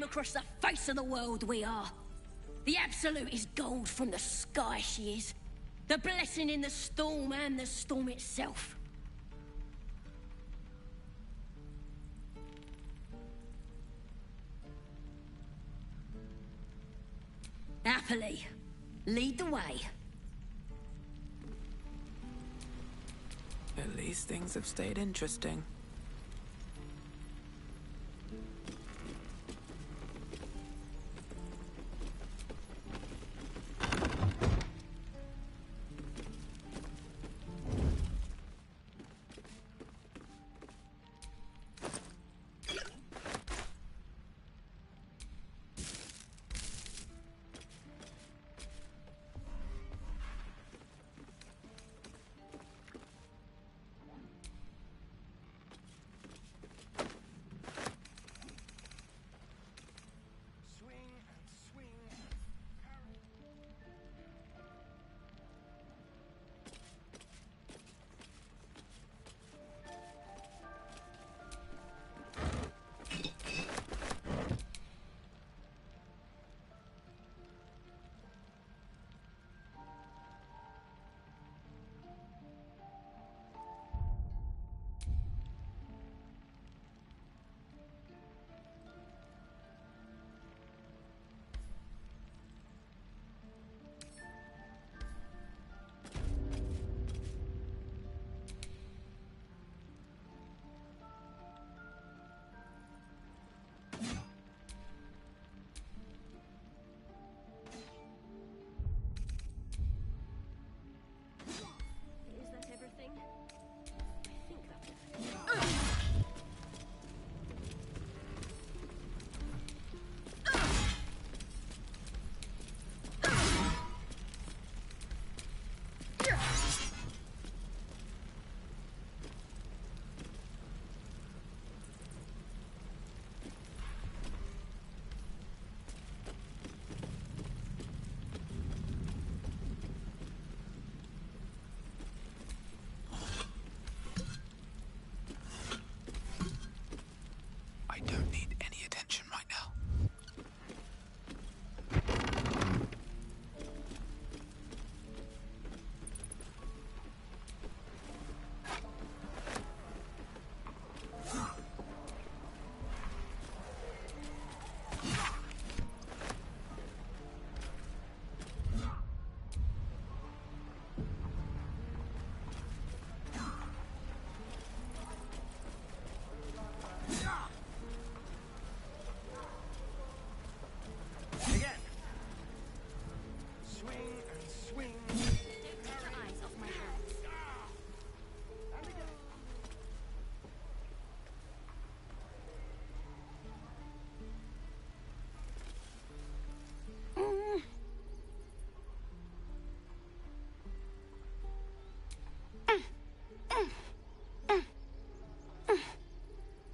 flame across the face of the world we are. The Absolute is gold from the sky, she is. The blessing in the storm and the storm itself. Happily, lead the way. At least things have stayed interesting.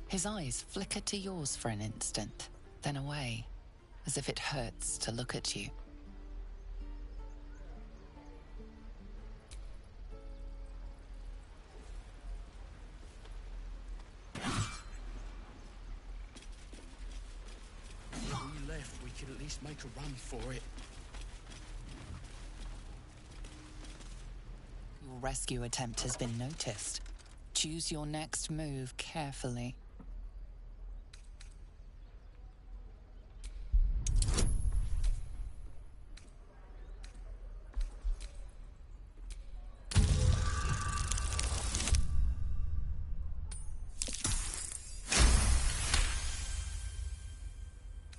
His eyes flicker to yours for an instant, then away, as if it hurts to look at you. If we left, we could at least make a run for it. Your rescue attempt has been noticed. Choose your next move carefully.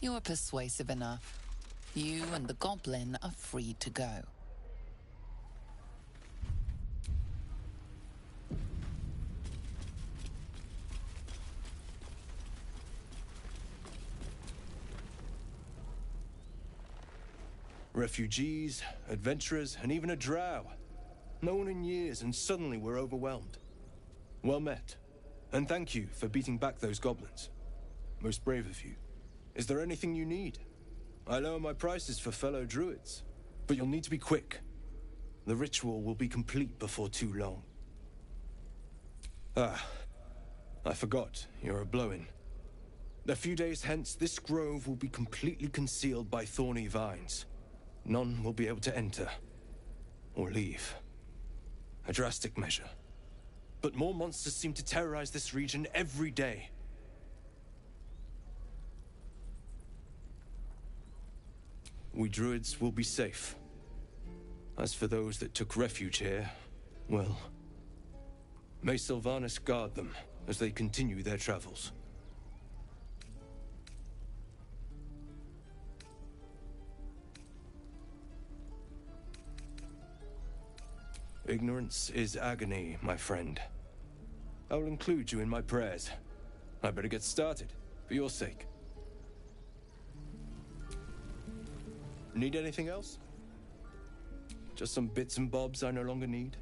You are persuasive enough. You and the goblin are free to go. Refugees, adventurers, and even a drow. No one in years, and suddenly we're overwhelmed. Well met. And thank you for beating back those goblins. Most brave of you. Is there anything you need? I lower my prices for fellow druids, but you'll need to be quick. The ritual will be complete before too long. Ah, I forgot, you're a blow-in. A few days hence, this grove will be completely concealed by thorny vines. None will be able to enter or leave. A drastic measure. But more monsters seem to terrorize this region every day. We druids will be safe. As for those that took refuge here, well, may Sylvanas guard them as they continue their travels. Ignorance is agony, my friend. I will include you in my prayers. I better get started, for your sake. Need anything else? Just some bits and bobs I no longer need?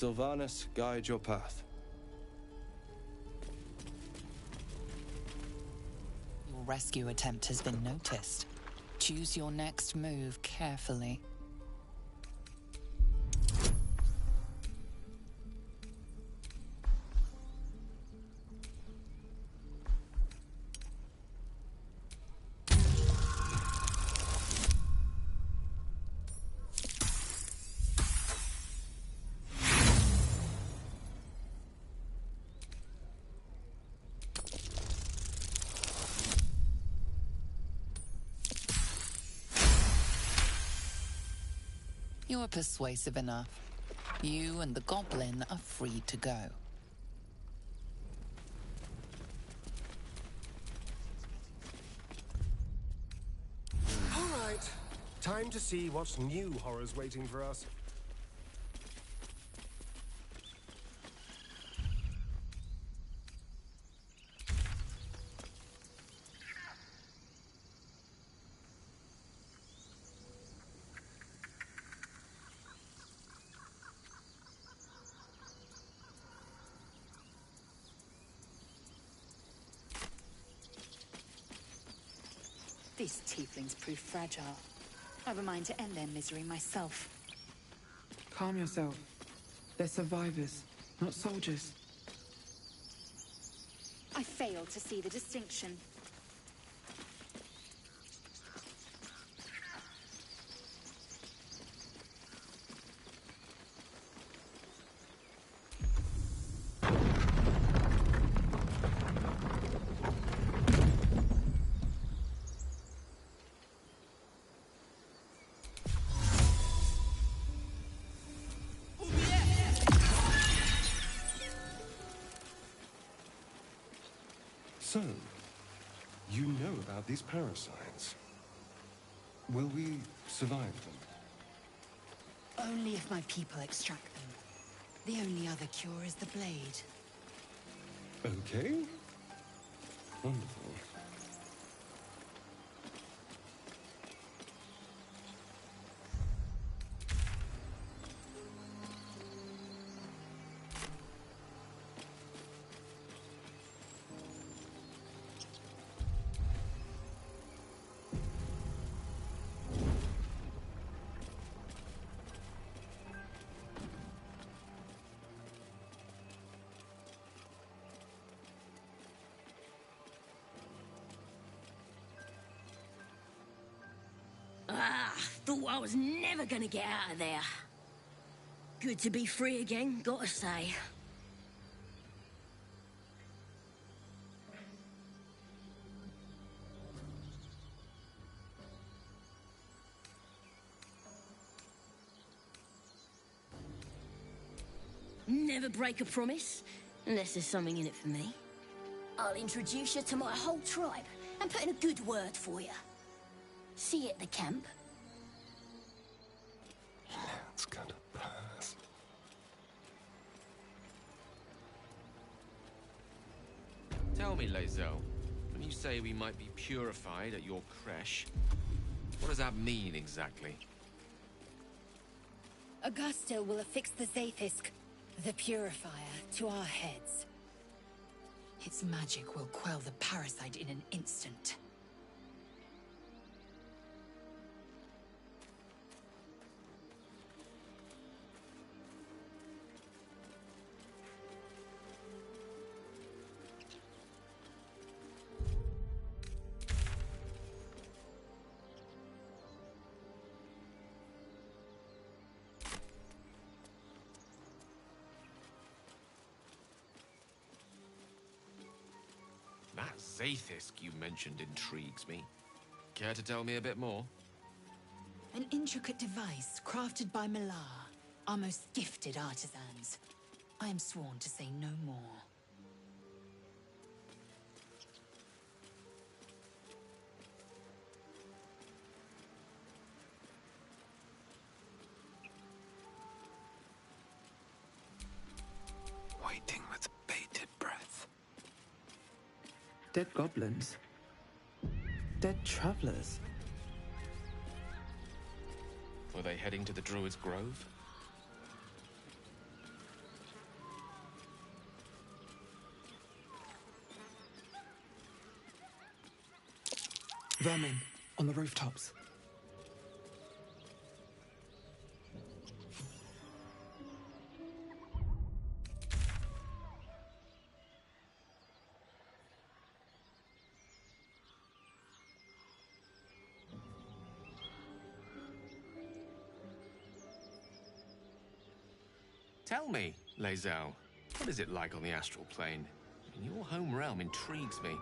Sylvanas, guide your path. Your rescue attempt has been noticed. Choose your next move carefully. You are persuasive enough. You and the goblin are free to go. All right. Time to see what's new horrors waiting for us. These tieflings prove fragile. I've a mind to end their misery myself. Calm yourself. They're survivors, not soldiers. I fail to see the distinction. So, you know about these parasites. Will we survive them? Only if my people extract them. The only other cure is the blade. Okay. Wonderful. Thought I was never gonna get out of there. Good to be free again, gotta say. Never break a promise, unless there's something in it for me. I'll introduce you to my whole tribe and put in a good word for you. See you at the camp. It's gonna pass. Tell me, Lae'zel, when you say we might be purified at your creche, what does that mean exactly? Augusta will affix the Zaithisk, the Purifier, to our heads. Its magic will quell the parasite in an instant. That Zaithisk you mentioned intrigues me. Care to tell me a bit more? An intricate device crafted by Milar, our most gifted artisans. I am sworn to say no more. Waiting with bated breath. Dead goblins. Dead travelers. Were they heading to the Druid's Grove? Vermin on the rooftops. Tell me, Lae'zel, what is it like on the astral plane? Your home realm intrigues me.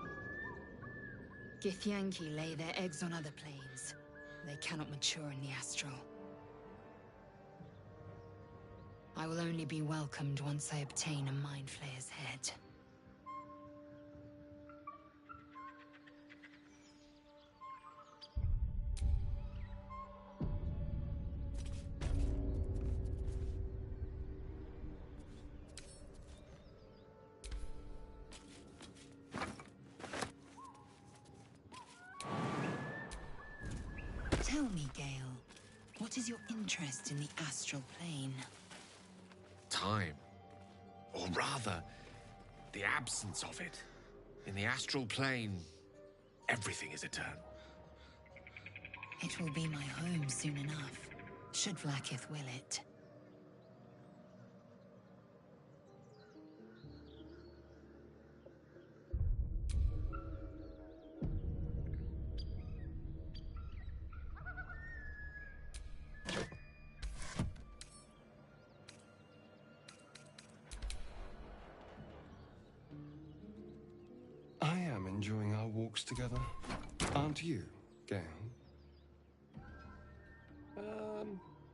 Githyanki lay their eggs on other planes. They cannot mature in the astral. I will only be welcomed once I obtain a Mind Flayer's head. Tell me, Gale, what is your interest in the astral plane? Time. Or rather, the absence of it. In the astral plane, everything is eternal. It will be my home soon enough, should Vlaakith will it. I am enjoying our walks together. Aren't you, Gale?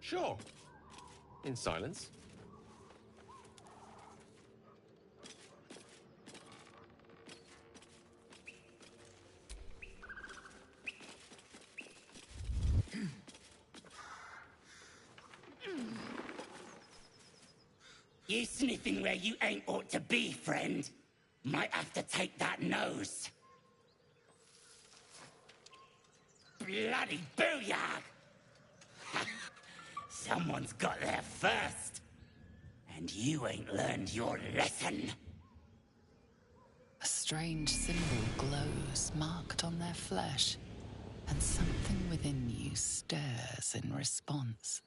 Sure. In silence. You sniffing where you ain't ought to be, friend. Might have to take that nose. Bloody booyah! Someone's got there first. And you ain't learned your lesson. A strange symbol glows, marked on their flesh, and something within you stirs in response.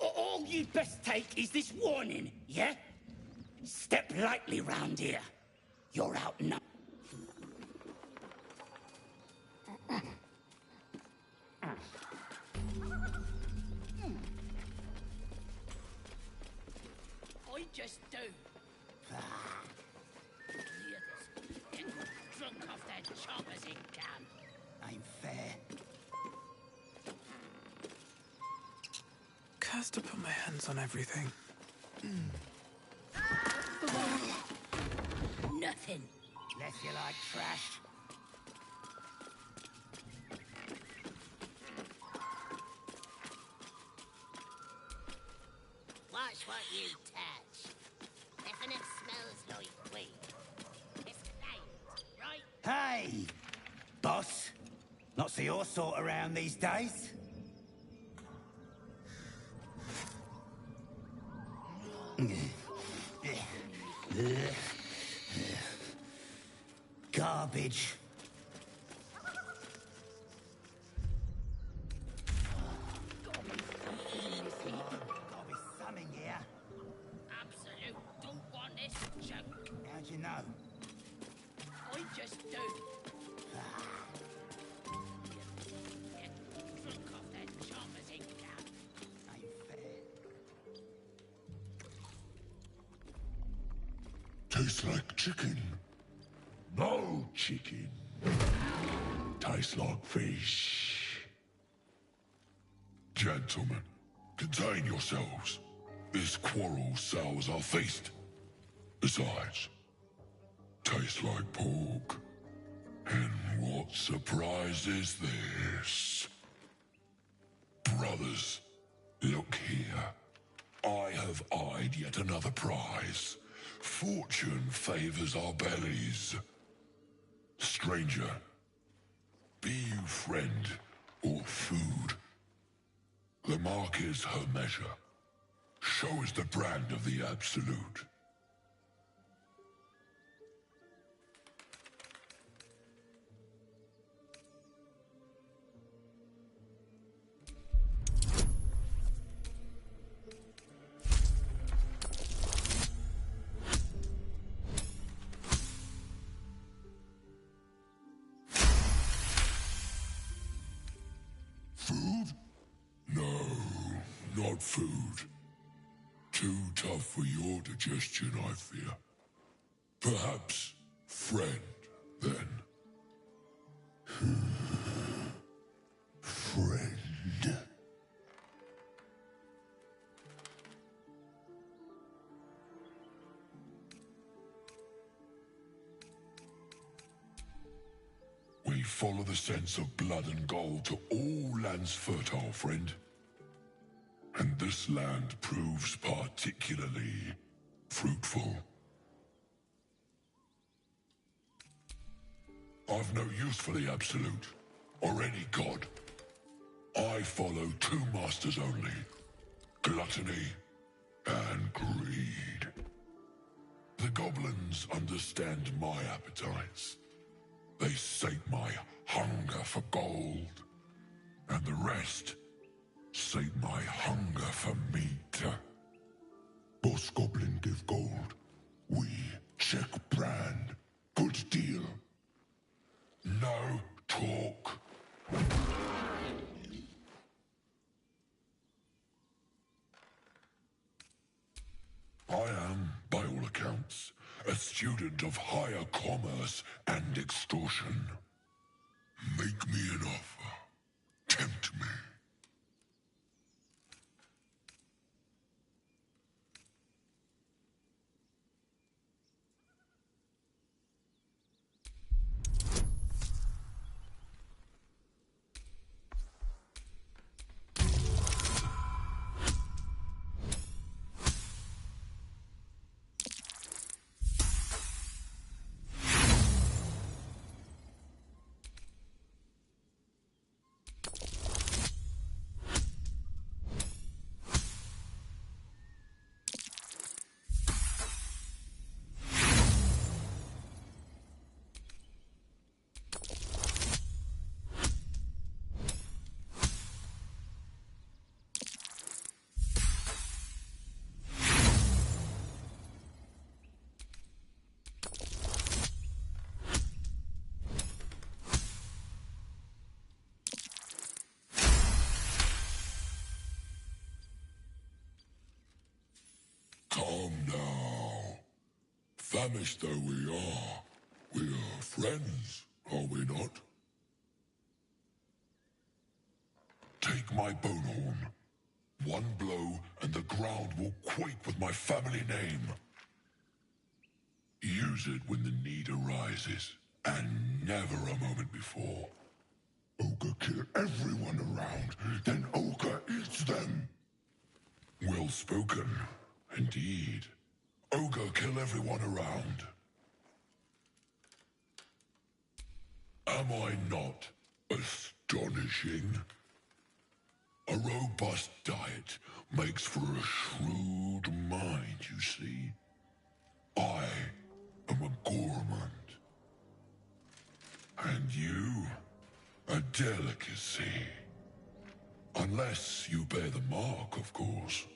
All you'd best take is this warning, yeah? Step lightly round here. You're outnumbered. I just do. The others get drunk off their choppers in camp. Ain't fair. Cursed to put my hands on everything. Nothing. Unless you like trash. Watch what you touch. If it smells like weed, it's claimed, right? Hey, boss. Not see your sort around these days. Garbage. Gotta be something here. Absolute don't want this junk. How'd you know? I just do. Get drunk off their choppers in camp. Ain't fair. Tastes like chicken. No chicken. Tastes like fish. Gentlemen, contain yourselves. This quarrel sours our feast. Besides, tastes like pork. And what surprise is this? Brothers, look here. I have eyed yet another prize. Fortune favors our bellies. Stranger, be you friend or food? The mark is her measure. Show us the brand of the absolute. Food? No, not food. Too tough for your digestion, I fear. Perhaps friend, then. Friend. Follow the sense of blood and gold to all lands fertile, friend. And this land proves particularly fruitful. I've no use for the Absolute, or any god. I follow two masters only, gluttony and greed. The goblins understand my appetites. They sate my hunger for gold, and the rest sate my hunger for meat. Boss Goblin give gold. We check brand. Good deal. No talk. I am, by all accounts, a student of higher commerce and extortion. Make me an offer. Tempt me. Calm now. Famished though we are friends, are we not? Take my bone horn. One blow and the ground will quake with my family name. Use it when the need arises, and never a moment before. Ogre kill everyone around, then Ogre eats them. Well spoken, indeed. Ogre kill everyone around. Am I not astonishing? A robust diet makes for a shrewd mind, you see. I am a gourmand. And you, a delicacy. Unless you bear the mark, of course.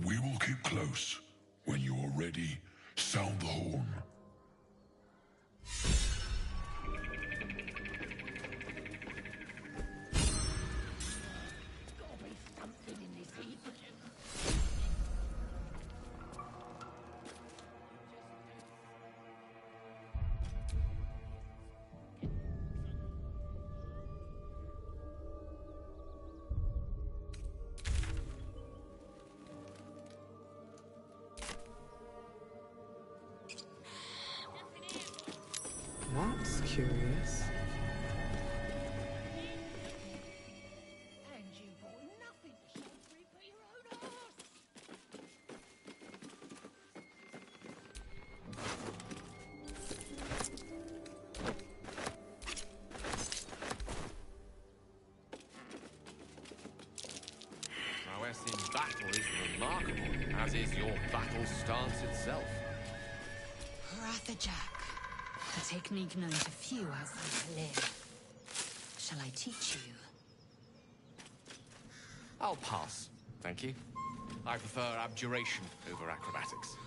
We will keep close. When you are ready, sound the horn. That's curious. And you bought nothing to show for it but your own arse. Prowess in battle is remarkable, as is your battle stance itself. Jack, a technique known to few outside Berlin. Shall I teach you? I'll pass, thank you. I prefer abjuration over acrobatics.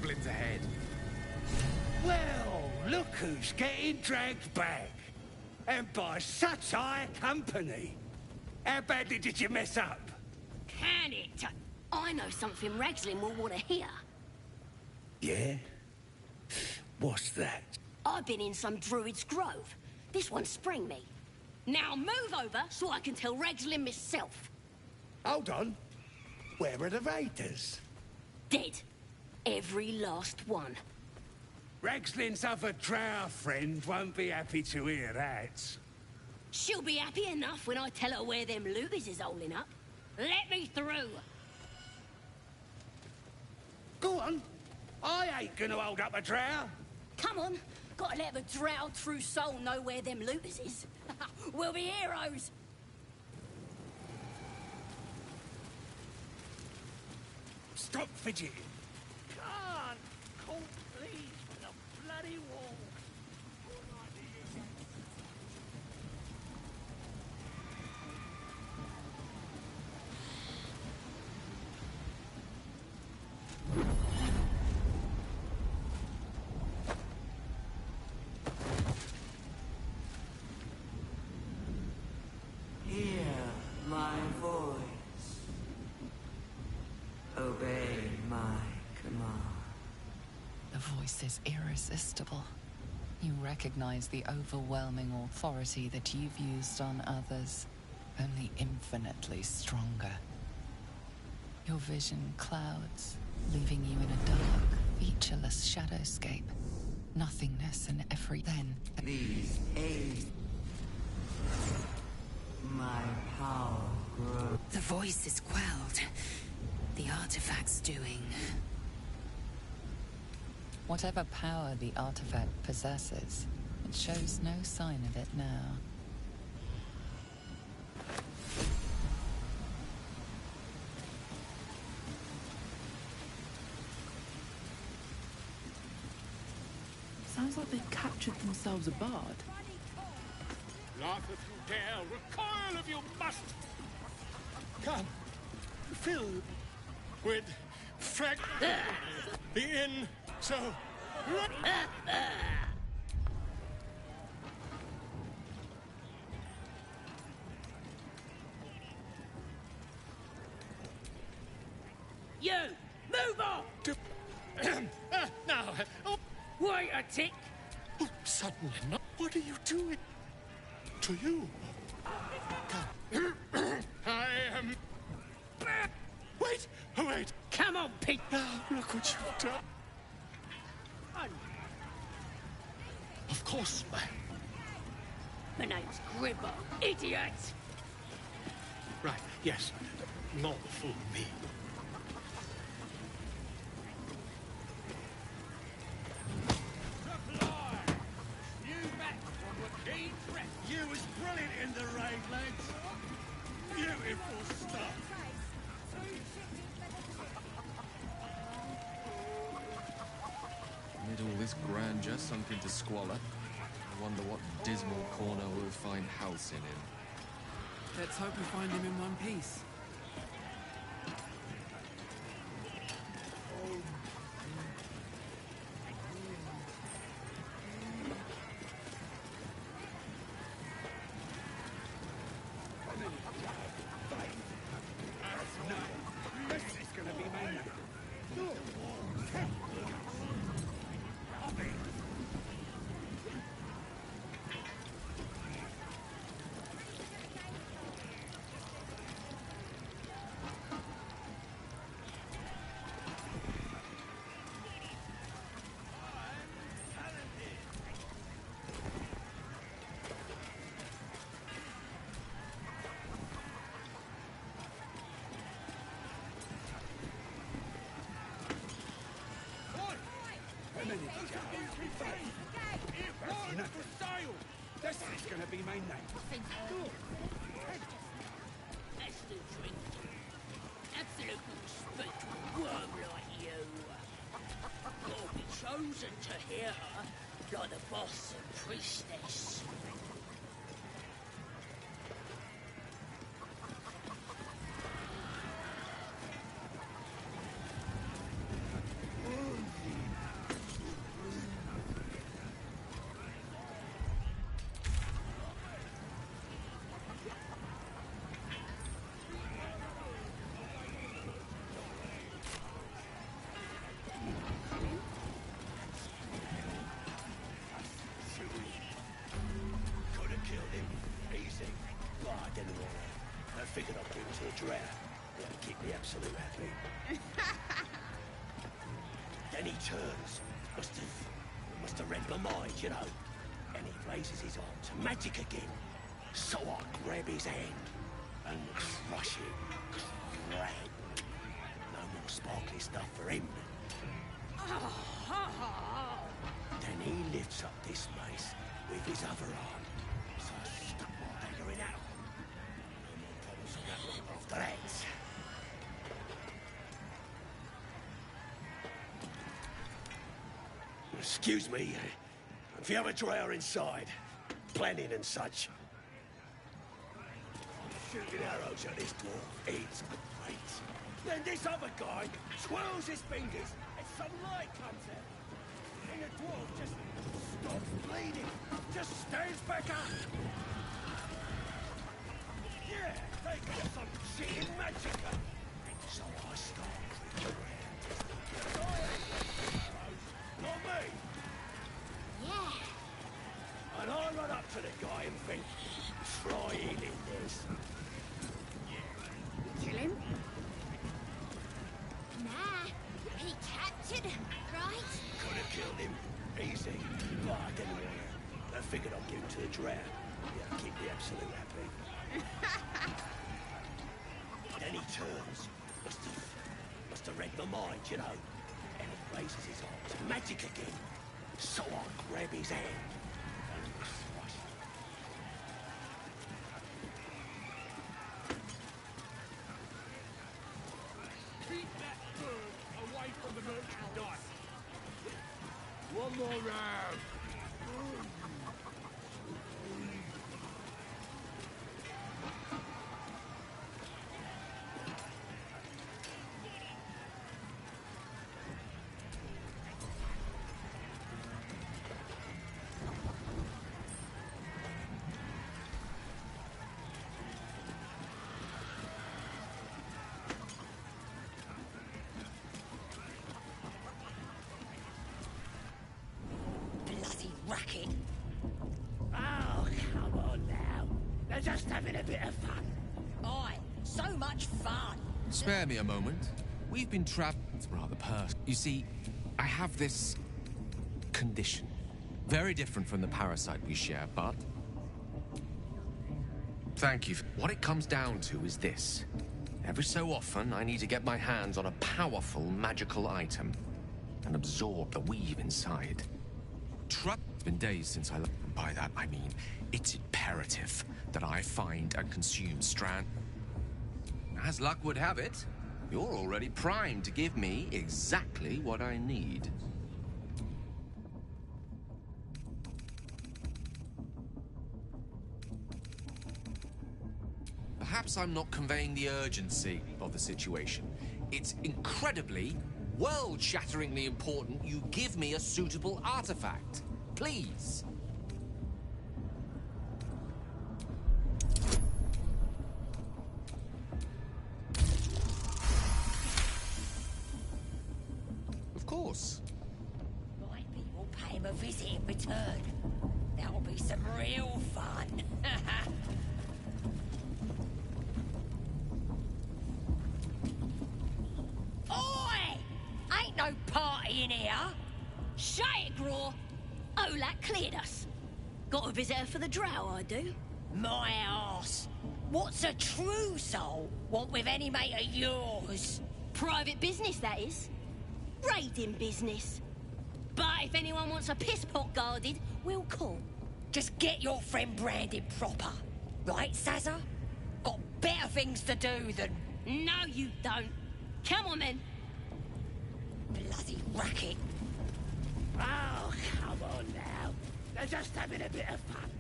goblins ahead. Well, look who's getting dragged back. And by such high company. How badly did you mess up? Can it? I know something Ragslin will want to hear. Yeah? What's that? I've been in some druid's grove. This one sprang me. Now move over so I can tell Ragslin myself. Hold on. Where are the raiders? Dead. Every last one. Ragslin's other drow friend won't be happy to hear that. She'll be happy enough when I tell her where them looters is holding up. Let me through. Go on. I ain't gonna hold up a drow. Come on. Gotta let the drow true soul know where them looters is. We'll be heroes. Stop fidgeting. Can't. Cold, please. The bloody wall. Hear my voice. Obey my command. The voice is irresistible. You recognize the overwhelming authority that you've used on others, only infinitely stronger. Your vision clouds, leaving you in a dark, featureless shadowscape. Nothingness in every then. Please aid. My power grows. The voice is quelled. The artifact's doing. Whatever power the artifact possesses, it shows no sign of it now. Sounds like they've captured themselves a bard. Laugh if you dare, recoil if you must! Come, fill with frag... the inn, so... You! Move on! Now, Wait a tick! suddenly, what are you doing? To you? Come. I am... Wait! Wait! Come on, Pete! Now, look what you've done. Of course, ma'am. My name's Gribber, idiot! Right, yes. Not fool me. You was brilliant in the raid, lads. Beautiful stuff. Amid all this grandeur sunk into squalor, I wonder what dismal corner we'll find Halcyon in. Let's hope we find him in one piece. This is gonna be my night. This is gonna be my night. That's the drink. Absolute respect to a worm like you. You'll be chosen to hear her, like the boss and priestess. figured I'd give it to the drow. That'd keep me absolute happy. Then he turns. Must have read my mind, you know. And he raises his arm to magic again. So I grab his hand and crush it. Crack. No more sparkly stuff for him. Then he lifts up this mace with his other arm. So I stuck my dagger in that one. No more problems from that one after that. Excuse me, if you have a drow inside, planning and such. I'm shooting arrows at this dwarf. It's great. Then this other guy twirls his fingers and some light comes out. And the dwarf just stops bleeding, just stands back up. Yeah, they got some cheating magic. So I start creeping around. Not me. Yeah. And I run up to the guy and think, try healing this. Kill him? Nah, he captured, right? Could have killed him. Easy. But I didn't want to. I figured I'd give him to the drow. Yeah, keep me absolute happy. Then he turns. Must have read my mind, you know. And he raises his arm to magic again. So I grab his hand and crush it. Keep that bird away from the merchandise. One more round. Racket. Oh, come on now. They're just having a bit of fun. Aye, so much fun. Spare me a moment. We've been trapped. It's rather personal. You see, I have this condition. Very different from the parasite we share, but thank you. What it comes down to is this. Every so often, I need to get my hands on a powerful magical item and absorb the weave inside. It's been days since I left. By that, I mean, it's imperative that I find and consume Strand. As luck would have it, you're already primed to give me exactly what I need. Perhaps I'm not conveying the urgency of the situation. It's incredibly, world-shatteringly important you give me a suitable artifact. Please. Of course. My people pay him a visit in return. That'll be some real fun. Oi! Ain't no party in here. Shut it, Graw. Olak cleared us. Got a visitor for the drow, I do. My arse. What's a true soul want with any mate of yours? Private business, that is. Raiding business. But if anyone wants a piss pot guarded, we'll call. Just get your friend branded proper. Right, Sazza? Got better things to do than... No, you don't. Come on, then. Bloody racket. Oh, come on now. They're just having a bit of fun.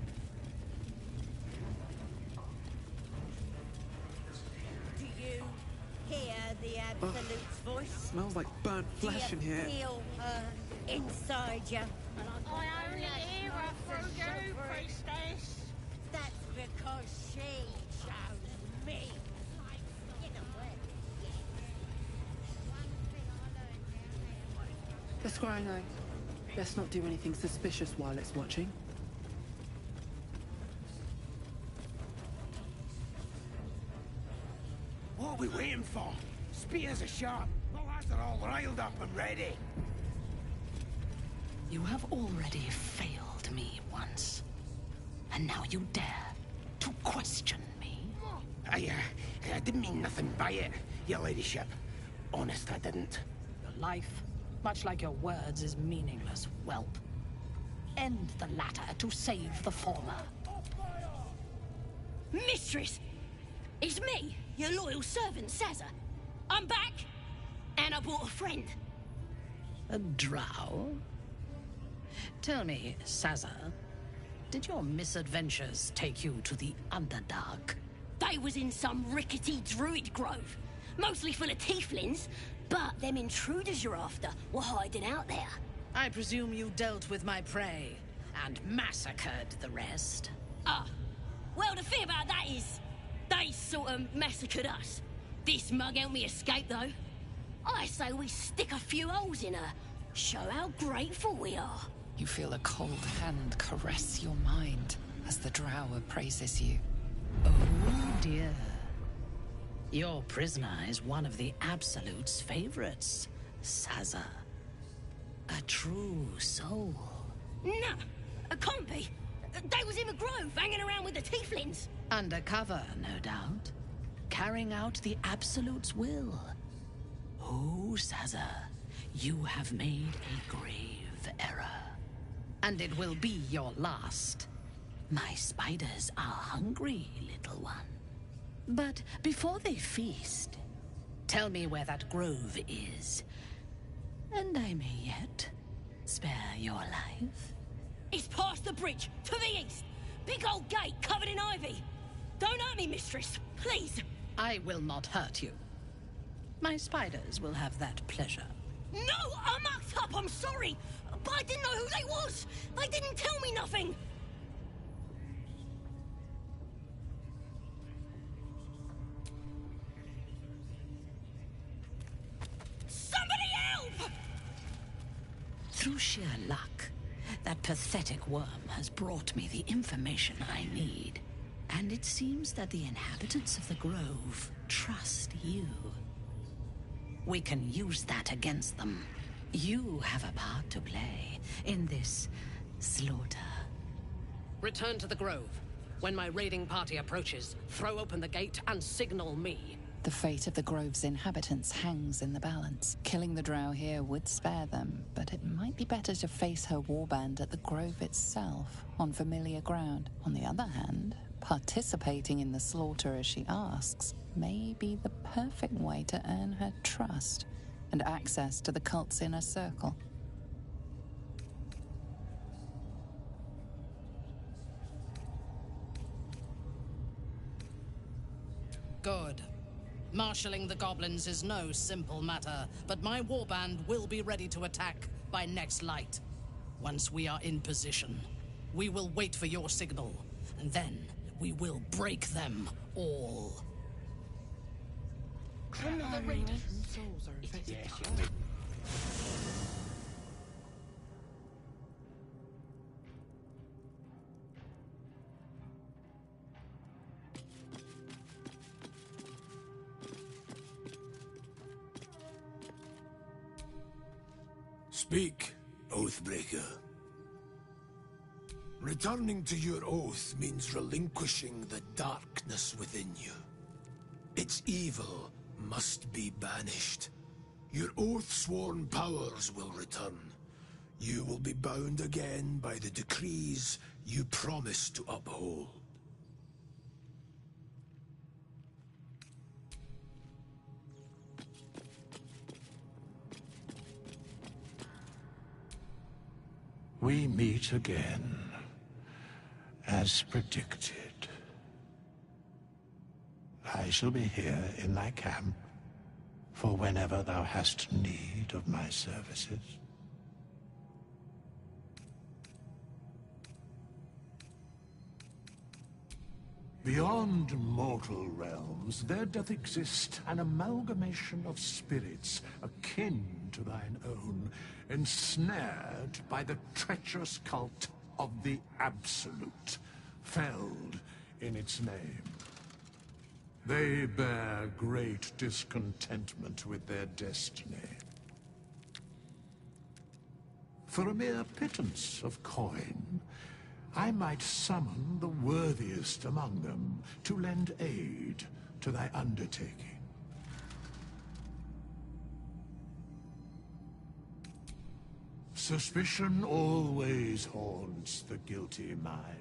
Do you hear the Absolute's voice? Smells like burnt flesh in here. Do you feel her inside you? I only hear her through you, priestess. That's because she chose me. The squire know. Let's not do anything suspicious while it's watching. What are we waiting for? Spears are sharp. The lads are all riled up and ready. You have already failed me once. And now you dare to question me? I didn't mean nothing by it, your ladyship. Honest, I didn't. Your life, much like your words, is meaningless, whelp. End the latter to save the former. Mistress! It's me, your loyal servant, Sazza. I'm back, and I brought a friend. A drow? Tell me, Sazza, did your misadventures take you to the Underdark? They was in some rickety druid grove, mostly full of tieflings, but them intruders you're after were hiding out there. I presume you dealt with my prey and massacred the rest? Well, the thing about that is, they sort of massacred us. This mug helped me escape, though. I say we stick a few holes in her, show how grateful we are. You feel a cold hand caress your mind as the drow praises you. Oh dear. Your prisoner is one of the Absolute's favorites, Sazza. A true soul. Nah, it can't be. They was in the grove, hanging around with the tieflings. Undercover, no doubt. Carrying out the Absolute's will. Oh, Sazza, you have made a grave error. And it will be your last. My spiders are hungry, little one. But before they feast, tell me where that grove is. And I may yet spare your life. It's past the bridge, to the east. Big old gate covered in ivy. Don't hurt me, mistress, please. I will not hurt you. My spiders will have that pleasure. No, I mucked up, I'm sorry. But I didn't know who they was. They didn't tell me nothing. Somebody help! Through sheer luck, that pathetic worm has brought me the information I need. And it seems that the inhabitants of the Grove trust you. We can use that against them. You have a part to play in this slaughter. Return to the Grove. When my raiding party approaches, throw open the gate and signal me. The fate of the Grove's inhabitants hangs in the balance. Killing the drow here would spare them, but it might be better to face her warband at the Grove itself, on familiar ground. On the other hand, participating in the slaughter as she asks may be the perfect way to earn her trust and access to the cult's inner circle. Good. Marshalling the goblins is no simple matter, but my warband will be ready to attack by next light. Once we are in position, we will wait for your signal, and then we will break them all. One of the raiders' souls are infected. Speak, Oathbreaker. Returning to your oath means relinquishing the darkness within you. Its evil must be banished. Your oath-sworn powers will return. You will be bound again by the decrees you promised to uphold. We meet again, as predicted. I shall be here in thy camp for whenever thou hast need of my services. Beyond mortal realms, there doth exist an amalgamation of spirits akin to thine own, ensnared by the treacherous cult of the Absolute, felled in its name. They bear great discontentment with their destiny. For a mere pittance of coin, I might summon the worthiest among them to lend aid to thy undertaking. Suspicion always haunts the guilty mind.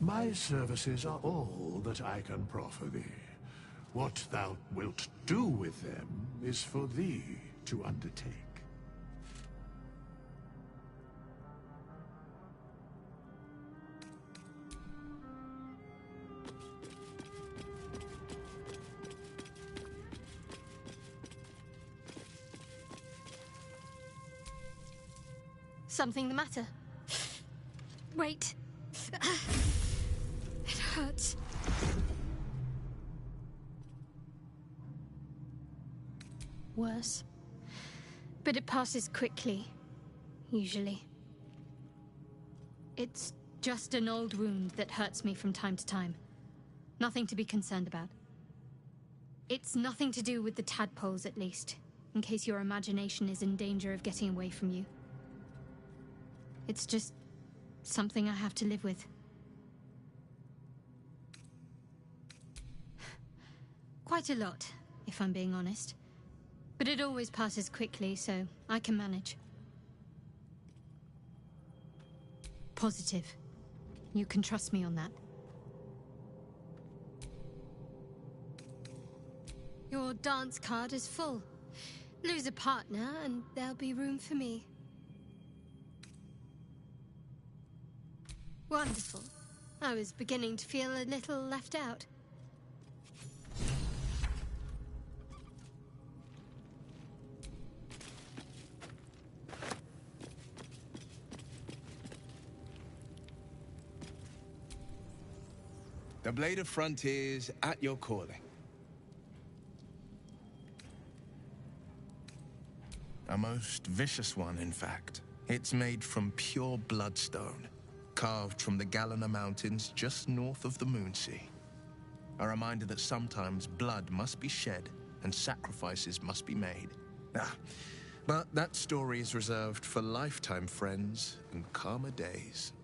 My services are all that I can proffer thee. What thou wilt do with them is for thee to undertake. Something the matter? Wait. It hurts. Worse. But it passes quickly, usually. It's just an old wound that hurts me from time to time. Nothing to be concerned about. It's nothing to do with the tadpoles, at least, in case your imagination is in danger of getting away from you. It's just something I have to live with. Quite a lot, if I'm being honest. But it always passes quickly, so I can manage. Positive. You can trust me on that. Your dance card is full. Lose a partner, and there'll be room for me. Wonderful. I was beginning to feel a little left out. The Blade of Frontiers at your calling. A most vicious one, in fact. It's made from pure bloodstone, carved from the Galena Mountains just north of the Moonsea. A reminder that sometimes blood must be shed and sacrifices must be made. But that story is reserved for lifetime friends and calmer days.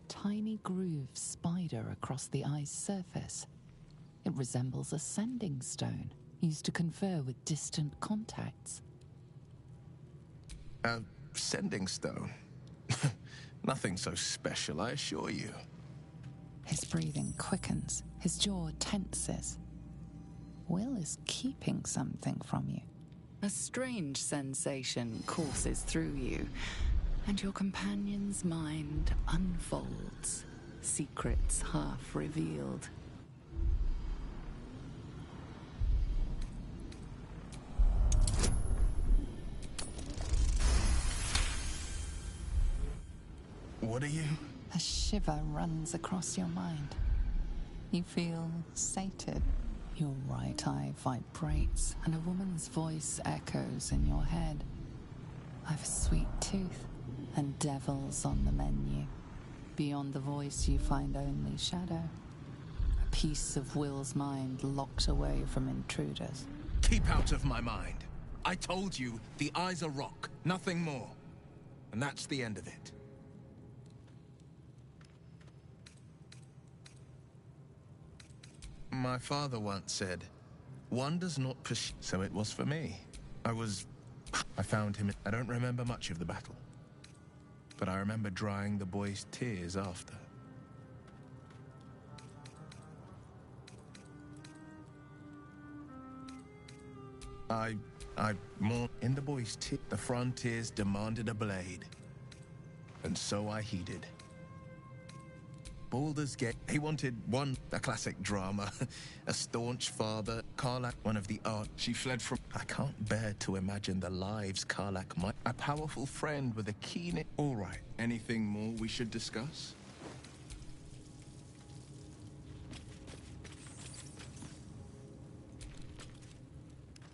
Tiny grooves spider across the eye's surface. It resembles a sending stone, used to confer with distant contacts. A sending stone? Nothing so special, I assure you. His breathing quickens, his jaw tenses. Will is keeping something from you. A strange sensation courses through you, and your companion's mind unfolds, secrets half revealed. What are you? A shiver runs across your mind. You feel sated. Your right eye vibrates, and a woman's voice echoes in your head. I've a sweet tooth, and devils on the menu. Beyond the voice, you find only shadow. A piece of Will's mind locked away from intruders. Keep out of my mind. I told you, the eyes are rock, nothing more. And that's the end of it. My father once said, one does not pursue. So it was for me. I found him. I don't remember much of the battle, but I remember drying the boy's tears after. I mourned in the boy's tears. The frontiers demanded a blade, and so I heeded. Baldur's Gate. He wanted a classic drama, a staunch father, Karlach, one of the art. She fled from. I can't bear to imagine the lives Karlach might. A powerful friend with a keen. All right. Anything more we should discuss?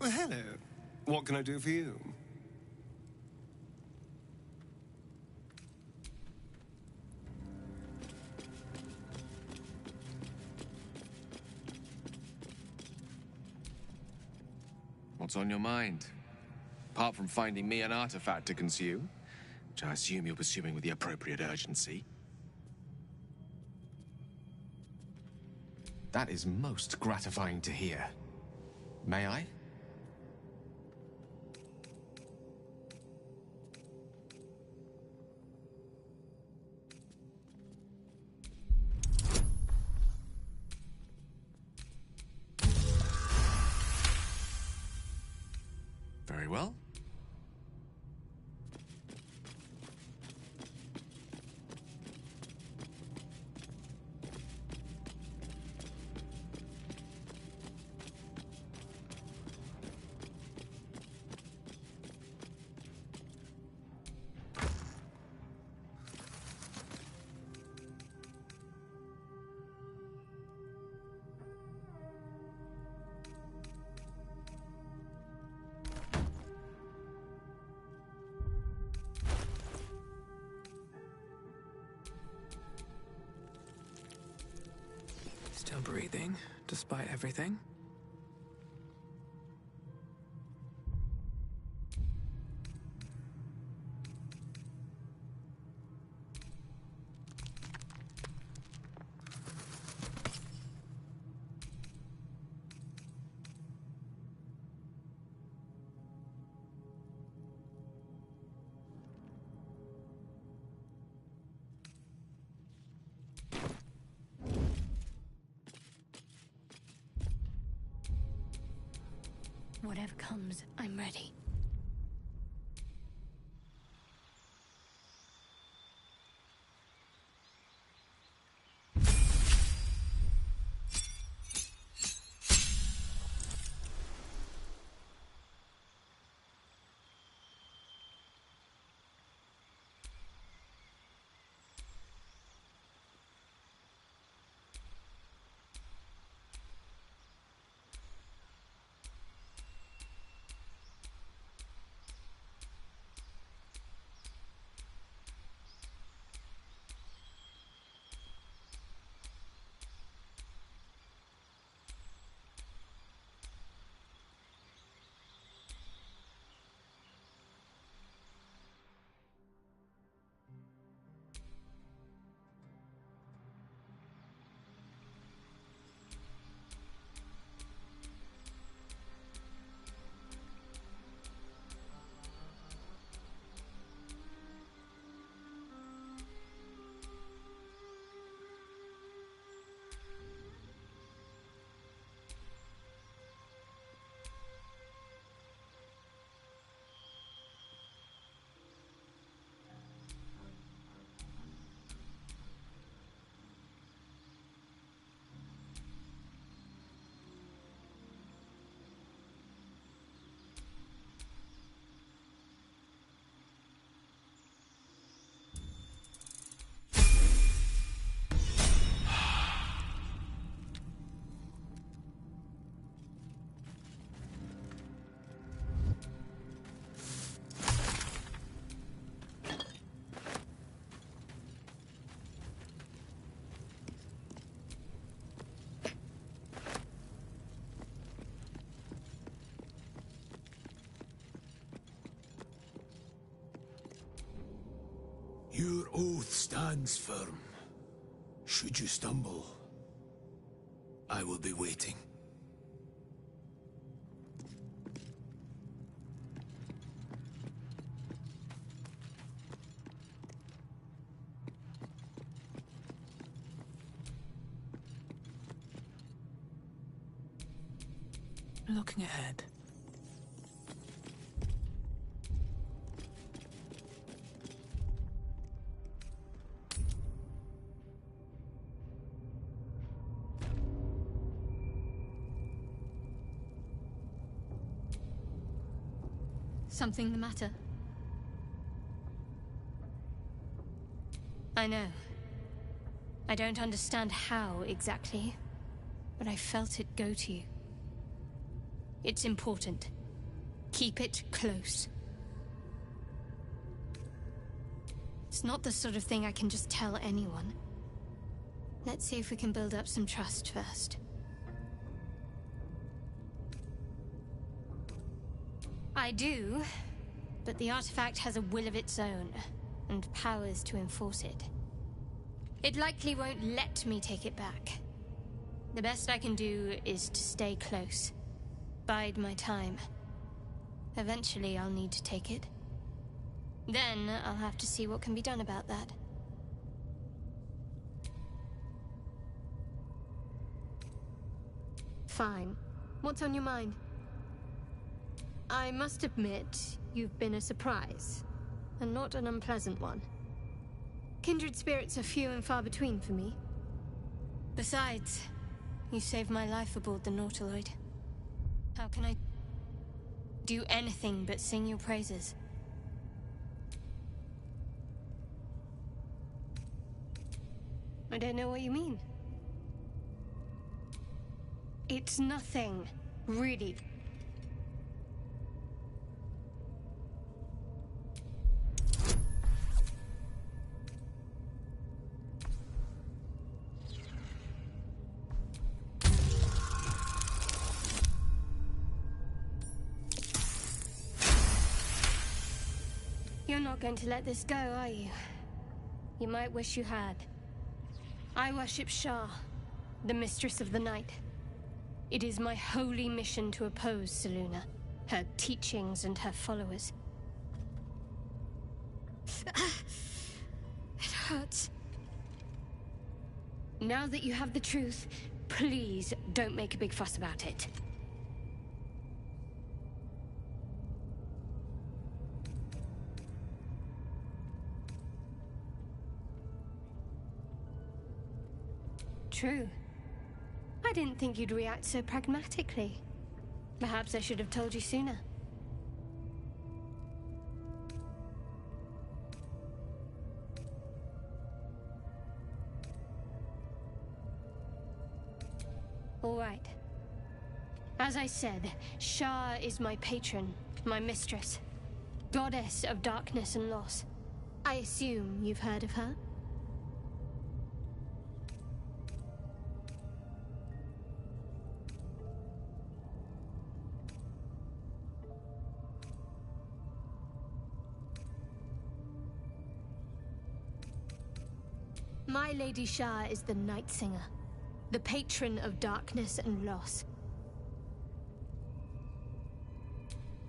Well, hello. What can I do for you? What's on your mind? Apart from finding me an artifact to consume, which I assume you're pursuing with the appropriate urgency. That is most gratifying to hear. May I? Very well. Still breathing, despite everything. Whatever comes, I'm ready. Your oath stands firm. Should you stumble, I will be waiting. Looking ahead. Something the matter? I know. I don't understand how exactly, but I felt it go to you. It's important. Keep it close. It's not the sort of thing I can just tell anyone. Let's see if we can build up some trust first. I do, but the artifact has a will of its own, and powers to enforce it. It likely won't let me take it back. The best I can do is to stay close. Bide my time. Eventually I'll need to take it. Then I'll have to see what can be done about that. Fine. What's on your mind? I must admit, you've been a surprise, and not an unpleasant one. Kindred spirits are few and far between for me. Besides, you saved my life aboard the Nautiloid. How can I do anything but sing your praises? I don't know what you mean. It's nothing, really. You're not going to let this go, are you? You might wish you had. I worship Shah, the Mistress of the Night. It is my holy mission to oppose Selûne, her teachings and her followers. It hurts. Now that you have the truth, please don't make a big fuss about it. True. I didn't think you'd react so pragmatically. Perhaps I should have told you sooner. All right. As I said, Shah is my patron, my mistress. Goddess of darkness and loss. I assume you've heard of her? My Lady Shah is the Night Singer, the patron of darkness and loss.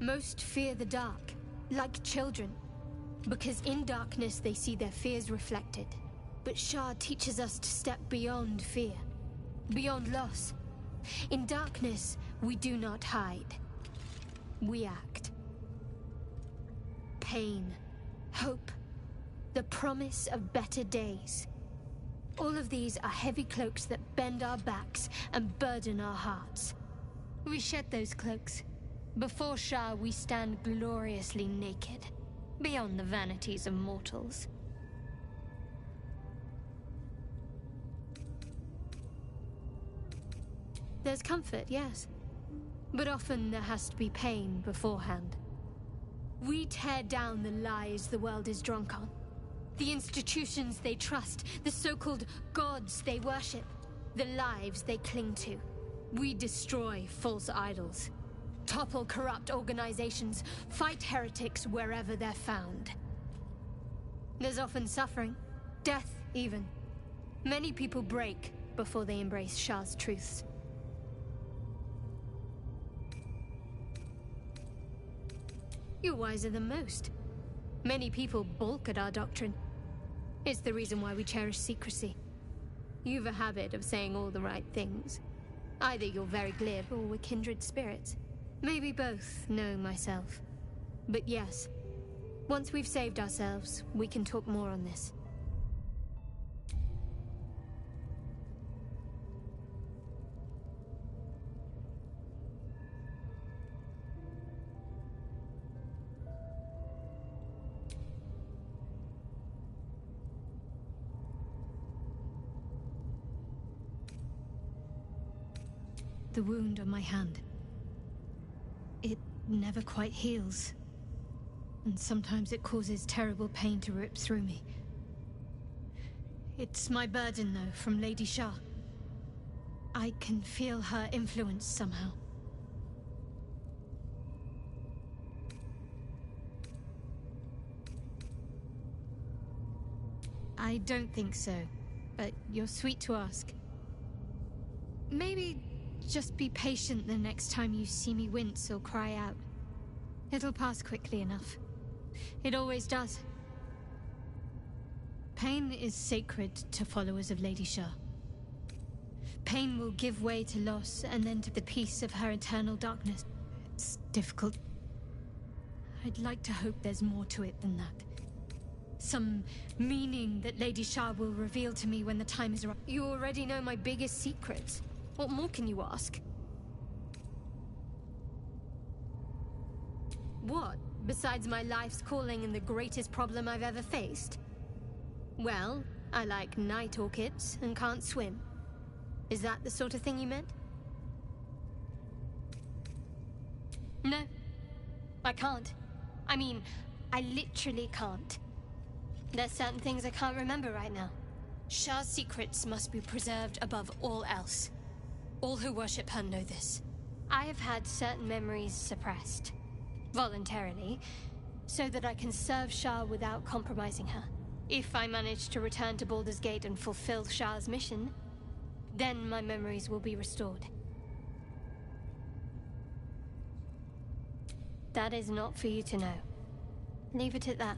Most fear the dark, like children, because in darkness they see their fears reflected. But Shah teaches us to step beyond fear, beyond loss. In darkness, we do not hide. We act. Pain, hope, the promise of better days. All of these are heavy cloaks that bend our backs and burden our hearts. We shed those cloaks. Before Shah, we stand gloriously naked, beyond the vanities of mortals. There's comfort, yes. But often there has to be pain beforehand. We tear down the lies the world is drunk on. The institutions they trust, the so-called gods they worship, the lives they cling to. We destroy false idols, topple corrupt organizations, fight heretics wherever they're found. There's often suffering, death even. Many people break before they embrace Shah's truths. You're wiser than most. Many people balk at our doctrine. It's the reason why we cherish secrecy. You've a habit of saying all the right things. Either you're very glib or we're kindred spirits. Maybe both, knowing myself. But yes, once we've saved ourselves, we can talk more on this. The wound on my hand. It never quite heals. And sometimes it causes terrible pain to rip through me. It's my burden, though, from Lady Shah. I can feel her influence somehow. I don't think so, but you're sweet to ask. Maybe just be patient the next time you see me wince or cry out. It'll pass quickly enough. It always does. Pain is sacred to followers of Lady Shah. Pain will give way to loss and then to the peace of her eternal darkness. It's difficult. I'd like to hope there's more to it than that. Some meaning that Lady Shah will reveal to me when the time is right. You already know my biggest secrets. What more can you ask? What, besides my life's calling and the greatest problem I've ever faced? Well, I like night orchids and can't swim. Is that the sort of thing you meant? No, I can't. I mean, I literally can't. There's certain things I can't remember right now. Shah's secrets must be preserved above all else. All who worship her know this. I have had certain memories suppressed, voluntarily, so that I can serve Shah without compromising her. If I manage to return to Baldur's Gate and fulfill Shah's mission, then my memories will be restored. That is not for you to know. Leave it at that.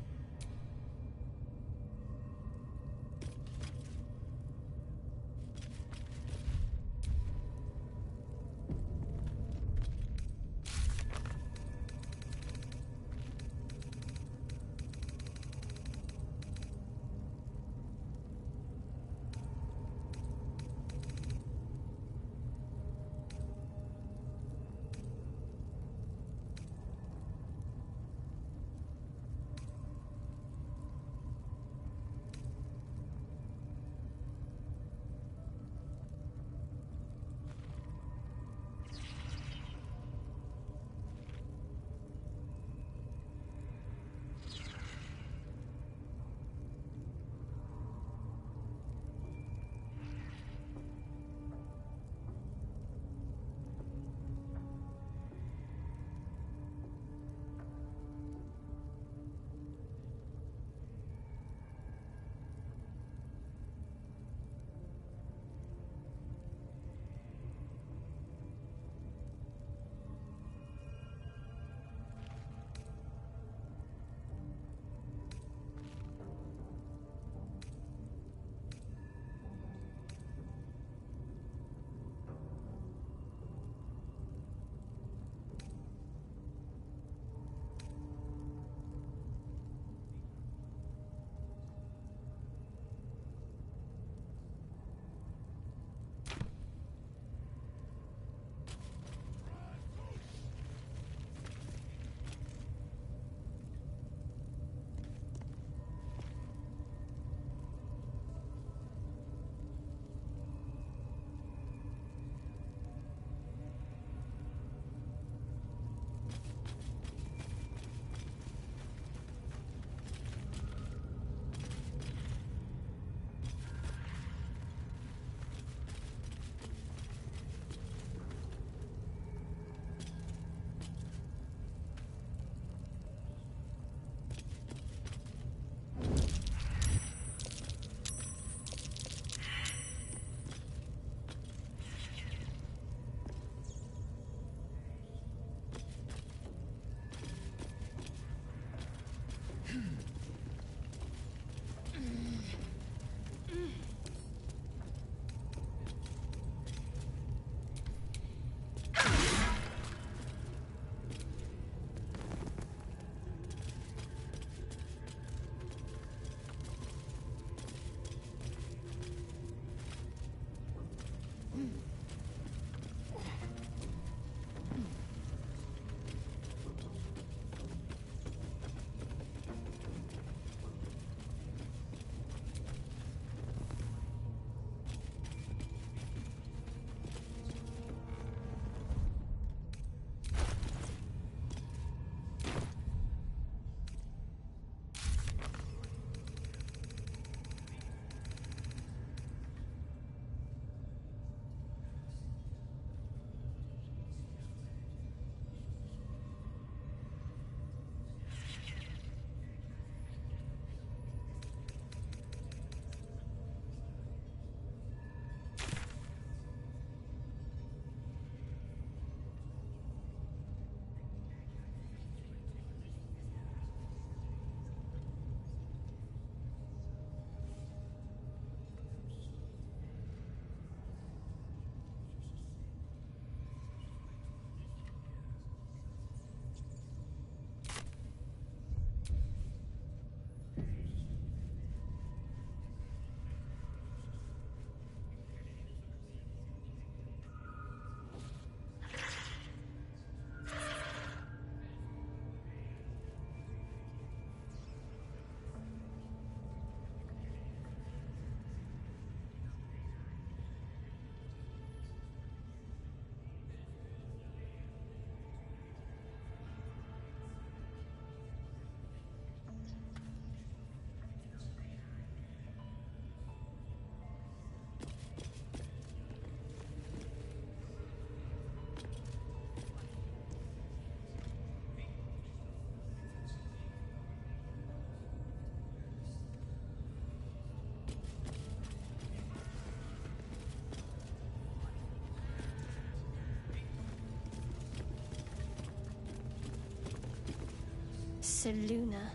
Saluna.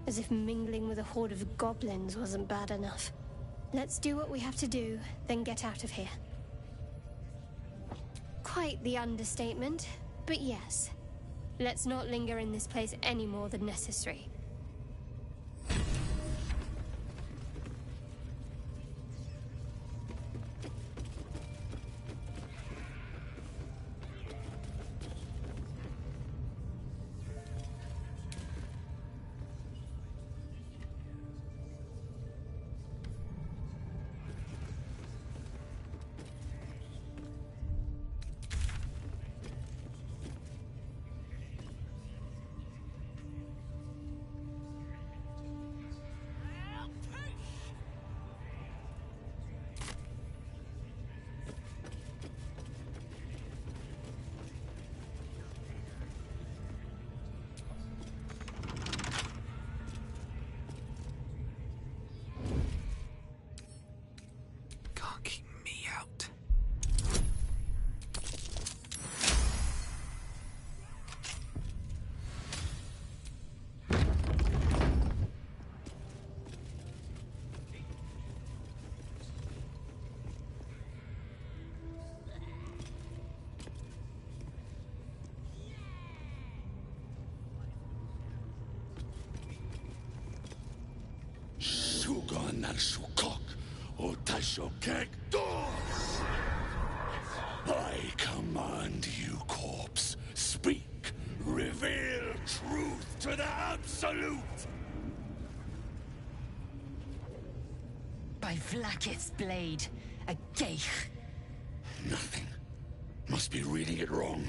As if mingling with a horde of goblins wasn't bad enough. Let's do what we have to do, then get out of here. Quite the understatement, but yes. Let's not linger in this place any more than necessary. I command you, corpse. Speak. Reveal truth to the Absolute. By Vlaakith's blade, a geich. Nothing. Must be reading it wrong.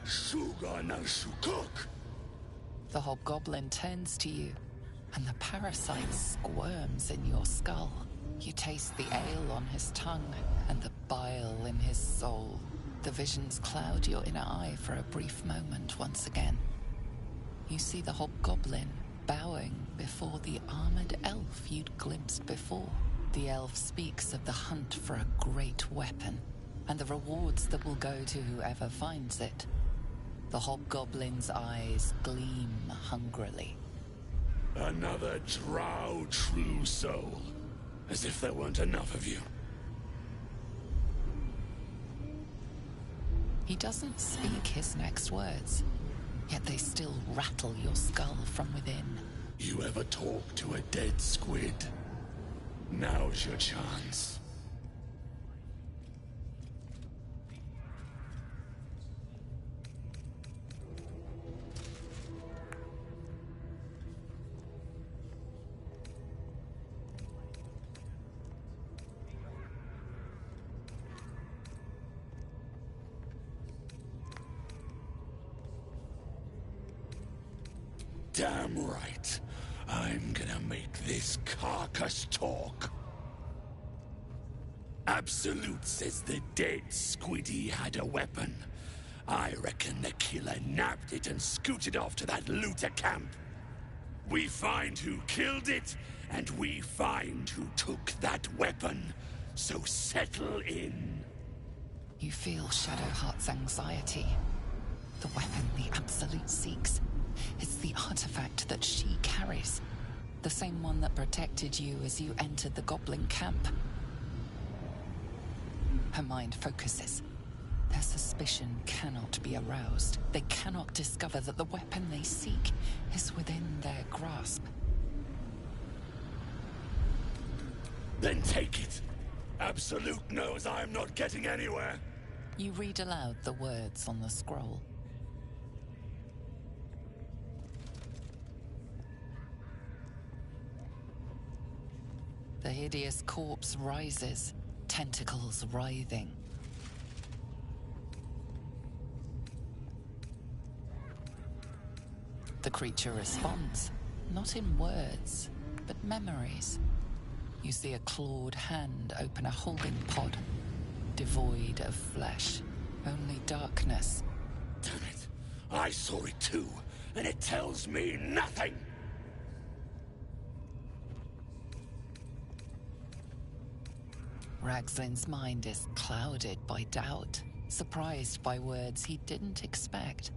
Suga na Shukok. The hobgoblin turns to you, and the parasite squirms in your skull. You taste the ale on his tongue, and the bile in his soul. The visions cloud your inner eye for a brief moment once again. You see the hobgoblin bowing before the armored elf you'd glimpsed before. The elf speaks of the hunt for a great weapon, and the rewards that will go to whoever finds it. The hobgoblin's eyes gleam hungrily. Another drow true soul. As if there weren't enough of you. He doesn't speak his next words, yet they still rattle your skull from within. You ever talk to a dead squid? Now's your chance. Damn right. I'm gonna make this carcass talk. Absolute says the dead squiddy had a weapon. I reckon the killer nabbed it and scooted off to that looter camp. We find who killed it, and we find who took that weapon. So settle in. You feel Shadowheart's anxiety. The weapon the Absolute seeks. It's the artifact that she carries. The same one that protected you as you entered the goblin camp. Her mind focuses. Their suspicion cannot be aroused. They cannot discover that the weapon they seek is within their grasp. Then take it. Absolute knows I'm not getting anywhere. You read aloud the words on the scroll. The hideous corpse rises, tentacles writhing. The creature responds, not in words, but memories. You see a clawed hand open a holding pod, devoid of flesh, only darkness. Damn it. I saw it too, and it tells me nothing. Ragslin's mind is clouded by doubt, surprised by words he didn't expect.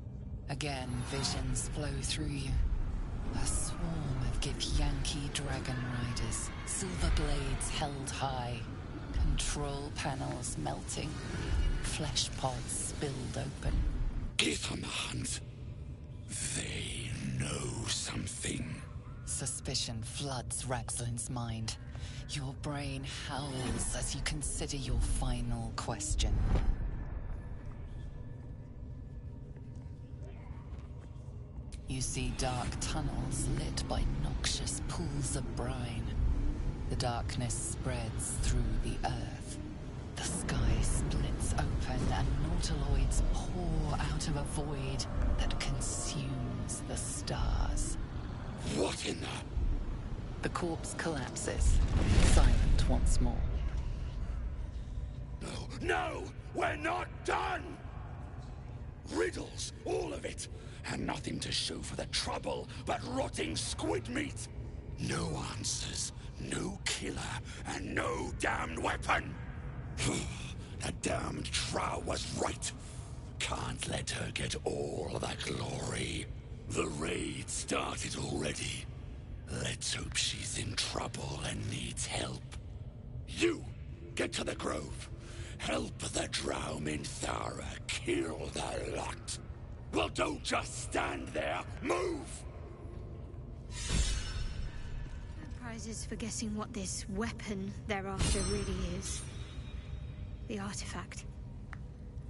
Again, visions flow through you. A swarm of Githyanki dragon riders, silver blades held high, control panels melting, flesh pods spilled open. Get on the hunt. They know something. Suspicion floods Raxlin's mind. Your brain howls as you consider your final question. You see dark tunnels lit by noxious pools of brine. The darkness spreads through the earth. The sky splits open and nautiloids pour out of a void that consumes the stars. What in the... The corpse collapses, silent once more. No, no! We're not done! Riddles, all of it, and nothing to show for the trouble but rotting squid meat. No answers, no killer, and no damned weapon. The damned Trow was right. Can't let her get all the glory. The raid started already. Let's hope she's in trouble and needs help. You, get to the grove. Help the Drow Minthara kill the lot. Well, don't just stand there. Move! Prizes for guessing what this weapon thereafter really is. The artifact.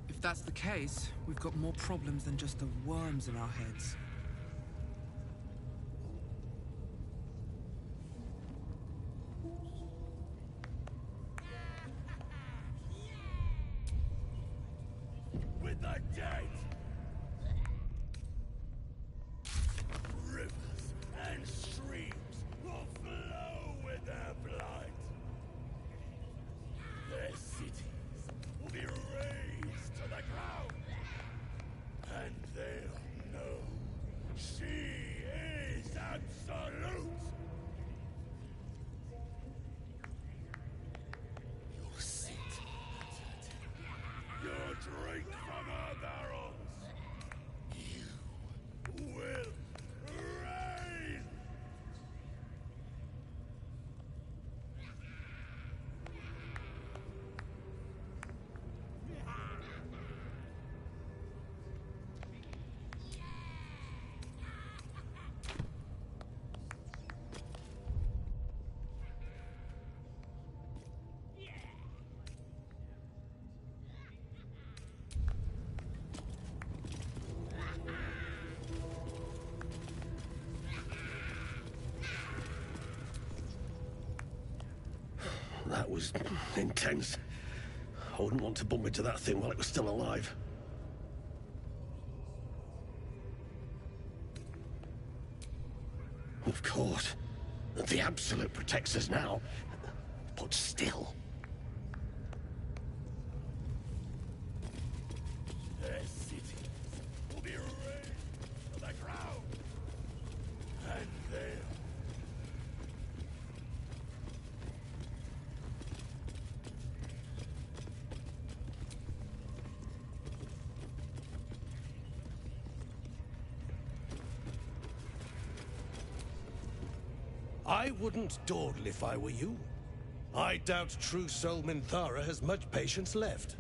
If that's the case, we've got more problems than just the worms in our heads. With the dead! Rivers and streams will flow with their blood. Their cities will be razed to the ground. And they'll know she is absolute. You'll sit at her table. You'll drink from her barrels. You will reign. That was intense. I wouldn't want to bump into that thing while it was still alive. Of course. The Absolute protects us now. But still. Their cities will be razed to the ground. And they'll... I wouldn't dawdle if I were you. I doubt true soul Minthara has much patience left.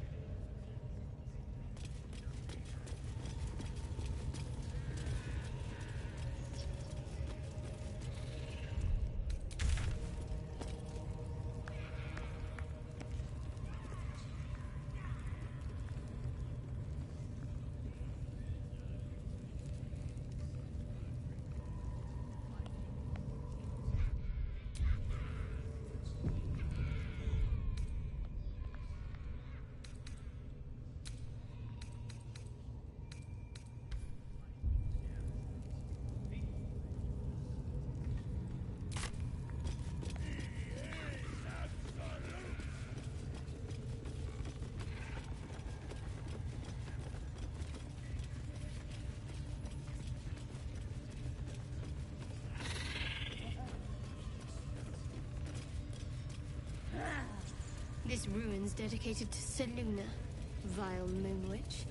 This ruin's dedicated to Seluna, vile moon witch.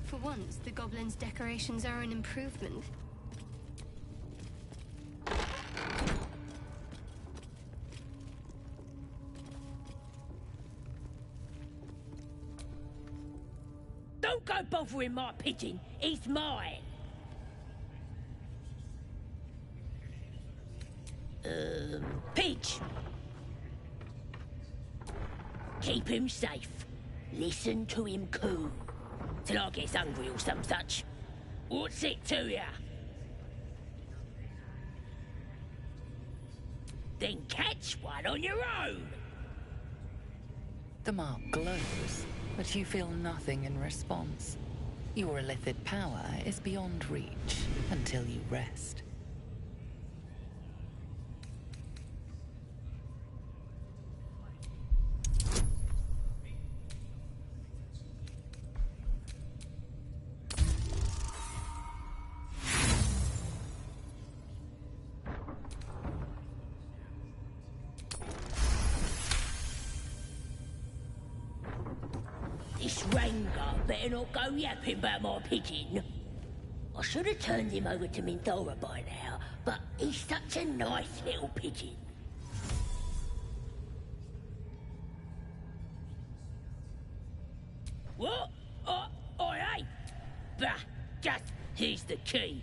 For once, the goblins' decorations are an improvement. Don't go bothering my pigeon. He's mine. Pidge. Keep him safe. Listen to him coo. Till I gets hungry or some such. What's it to ya? Then catch one on your own. The mark glows, but you feel nothing in response. Your illithid power is beyond reach until you rest. This Rengar better not go yapping about my pigeon. I should have turned him over to Minthora by now, but he's such a nice little pigeon. What? I ain't. Bah, just here's the key.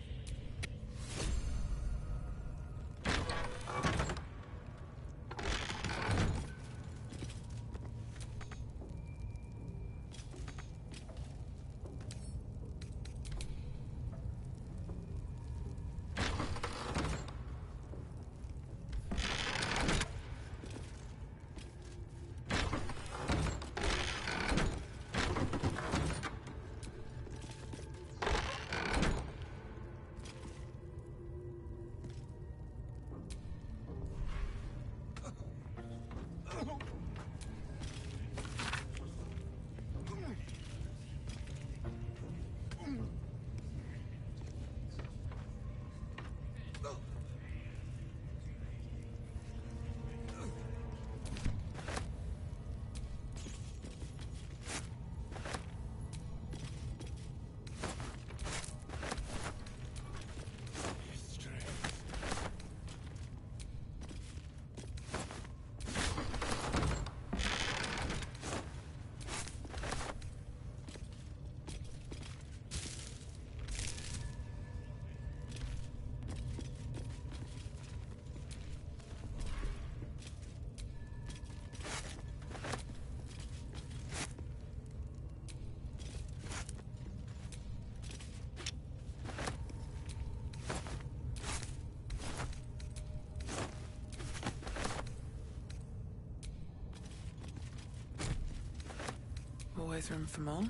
Always room for more.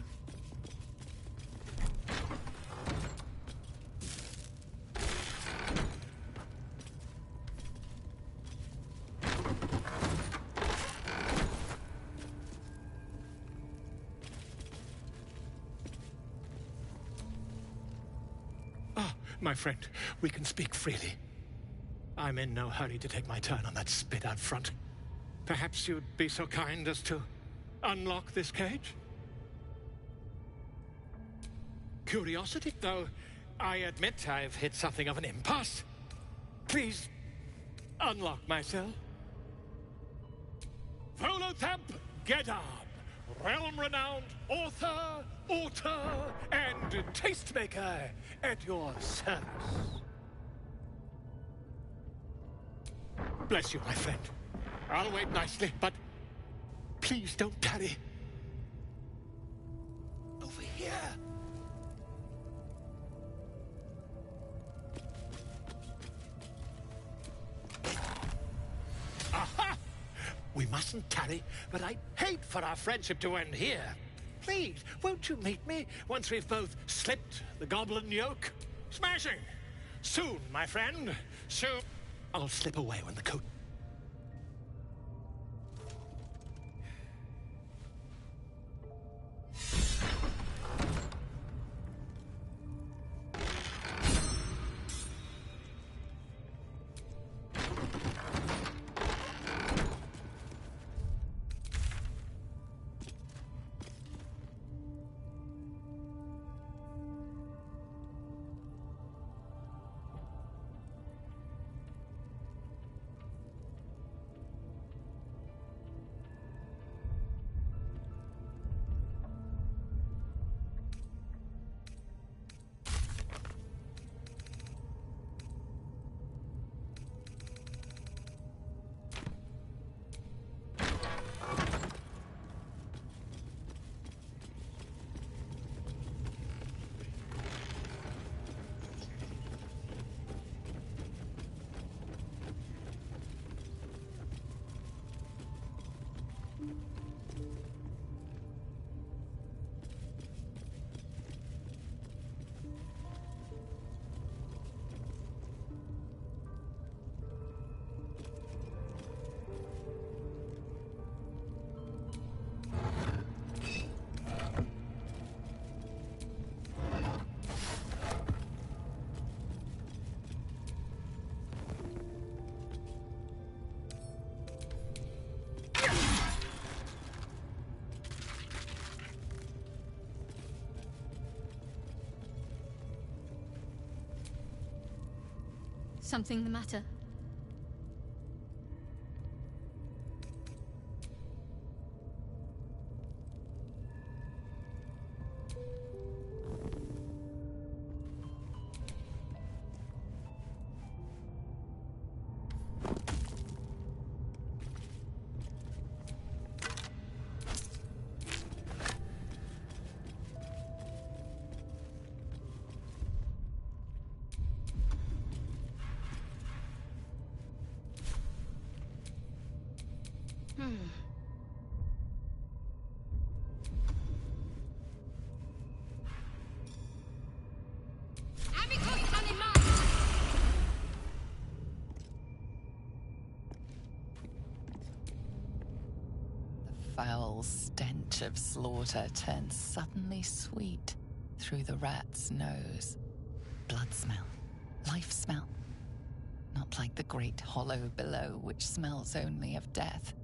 Ah, my friend, we can speak freely. I'm in no hurry to take my turn on that spit out front. Perhaps you'd be so kind as to unlock this cage? Curiosity, though I admit I've hit something of an impasse. Please, unlock my cell. Volothamp Gedab, realm-renowned author, and tastemaker at your service. Bless you, my friend. I'll wait nicely, but please don't tarry. Over here. Aha! We mustn't tarry, but I'd hate for our friendship to end here. Please, won't you meet me once we've both slipped the goblin yoke? Smashing! Soon, my friend. Soon. I'll slip away when the coat... Something the matter? The foul stench of slaughter turns suddenly sweet through the rat's nose. Blood smell, life smell. Not like the great hollow below, which smells only of death.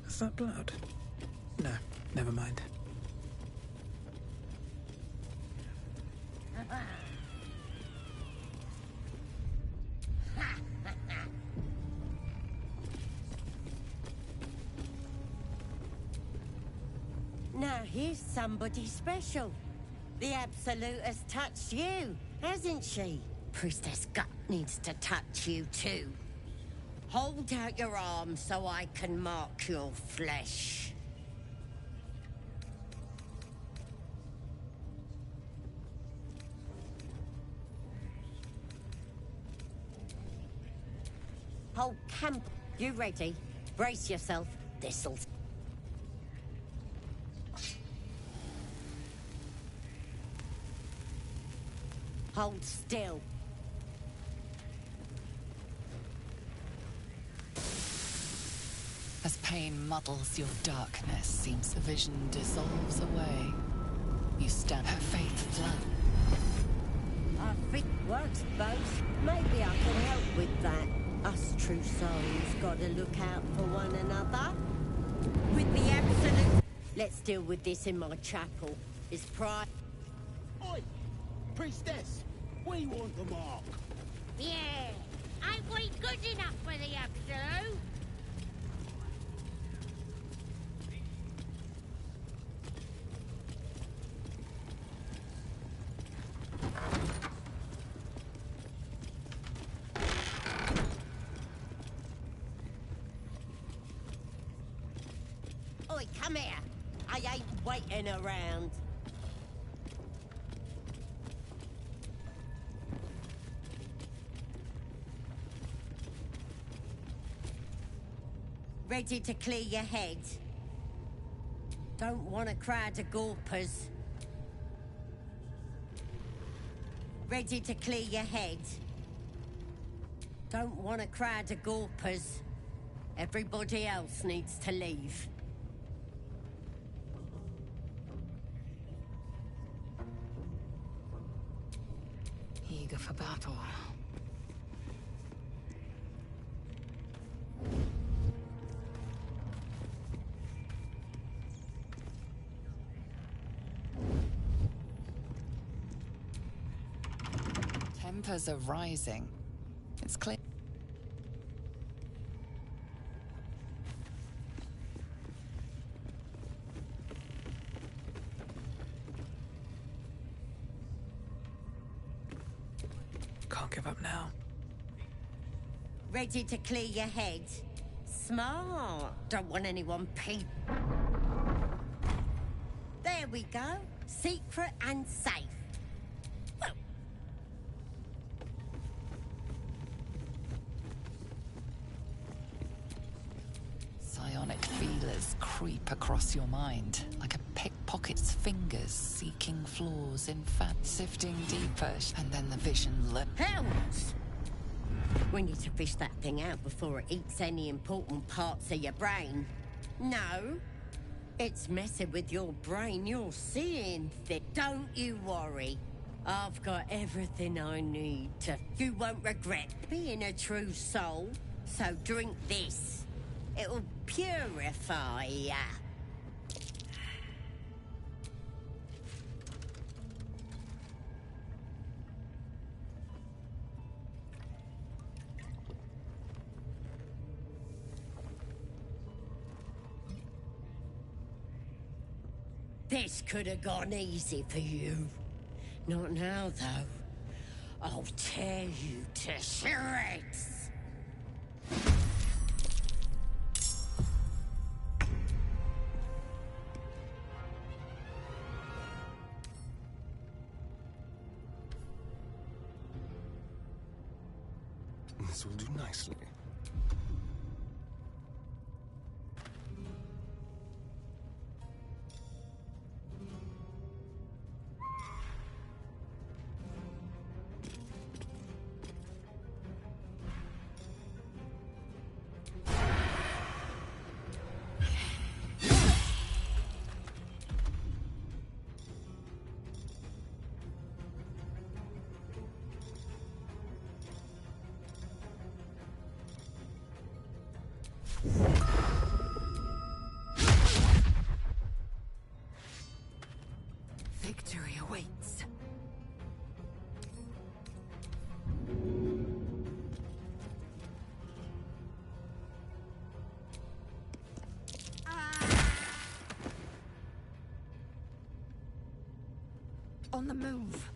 Is that blood? No, never mind. Now here's somebody special. The Absolute has touched you, hasn't she? Priestess Gut needs to touch you too. Hold out your arm so I can mark your flesh. Hold camp. You ready? Brace yourself. This'll... Hold still. As pain muddles your darkness, seems the vision dissolves away. You stand her faith flood. Our fit works both. Maybe I can help with that. Us true souls gotta look out for one another. With the Absolute... Let's deal with this in my chapel. Is pride... Oi! Priestess! We want the mark! Yeah! Ain't we good enough for the Absolute? Oi, come here! I ain't waiting around. Ready to clear your head? Don't want a crowd of gawpers. Ready to clear your head? Don't want a crowd of gawpers. Everybody else needs to leave. Eager for battle. Tempers are rising. It's clear. Can't give up now. Ready to clear your head? Smart. Don't want anyone peep. There we go. Secret and safe. Well. Psionic feelers creep across your mind, like a pickpocket's fingers seeking flaws in fat, sifting deeper, and then the vision Hells! We need to fish that thing out before it eats any important parts of your brain. No. It's messing with your brain. You're seeing things. Don't you worry. I've got everything I need to... You won't regret being a true soul. So drink this. It'll purify ya. This could have gone easy for you. Not now, though. I'll tear you to shreds. This will do nicely. Victory awaits. On the move.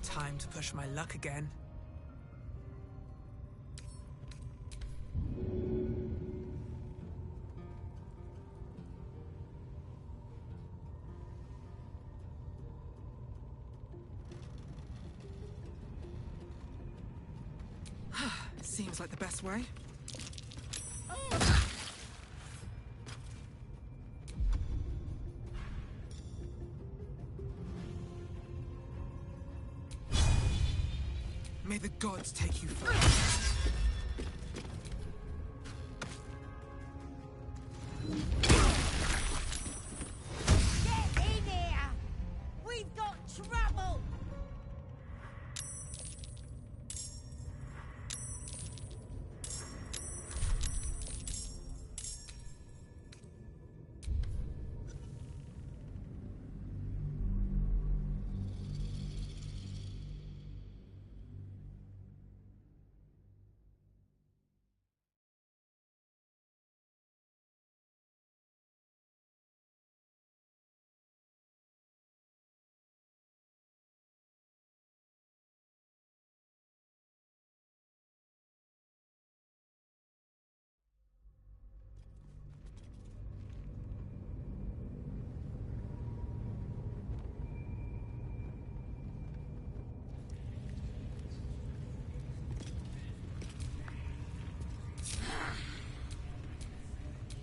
Time to push my luck again. Seems like the best way. May the gods take you first. Get in here! We've got trouble!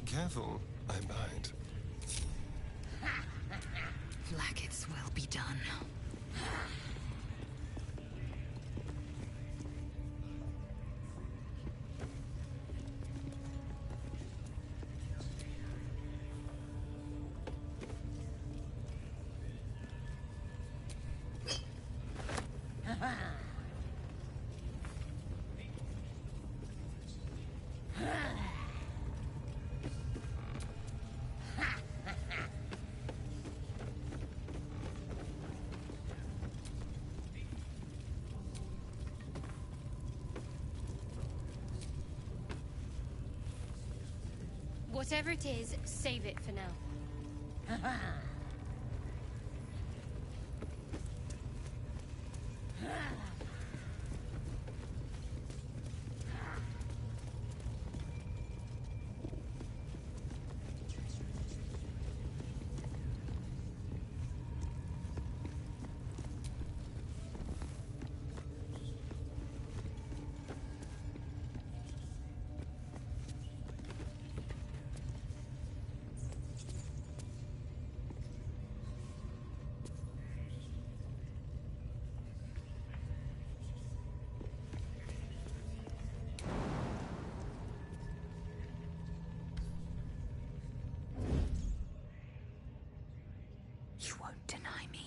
Careful, I bite. Like it's will be done. Whatever it is, save it for now. You won't deny me.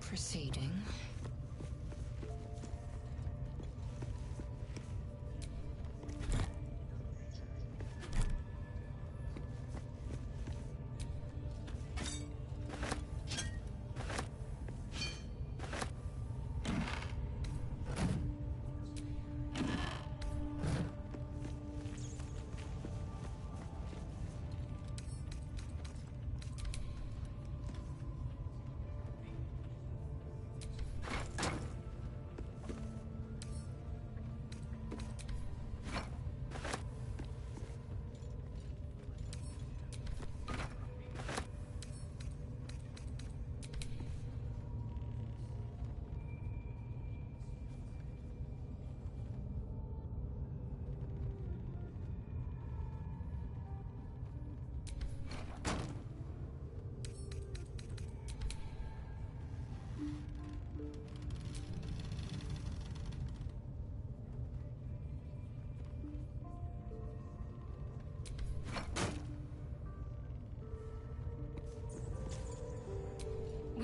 Proceeding.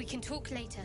We can talk later.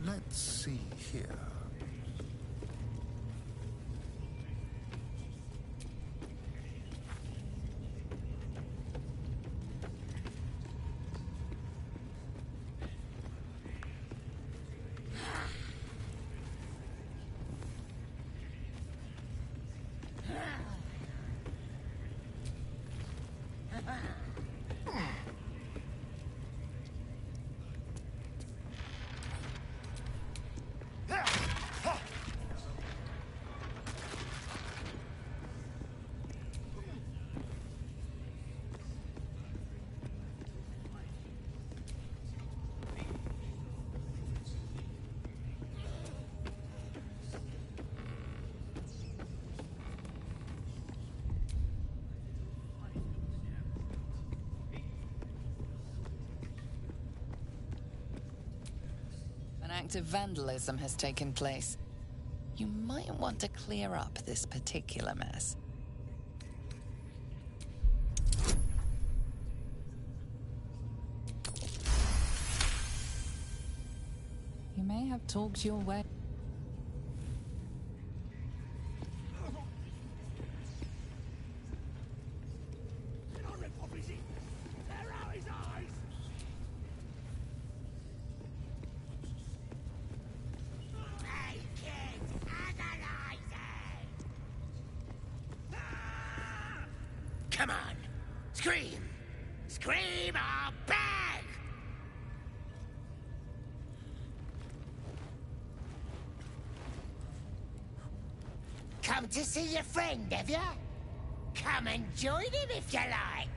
Let's see here. An act of vandalism has taken place. You might want to clear up this particular mess. You may have talked your way. Come on! Scream! Scream or beg! Come to see your friend, have ya? Come and join him if you like!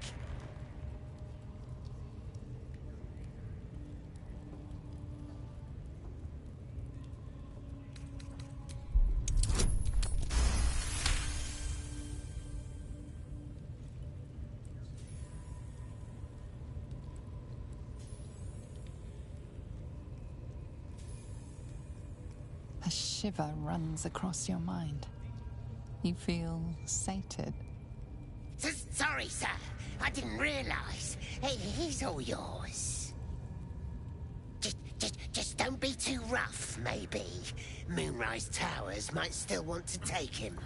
A shiver runs across your mind. You feel sated. Sorry, sir. I didn't realize. He's all yours. Just don't be too rough, maybe. Moonrise Towers might still want to take him.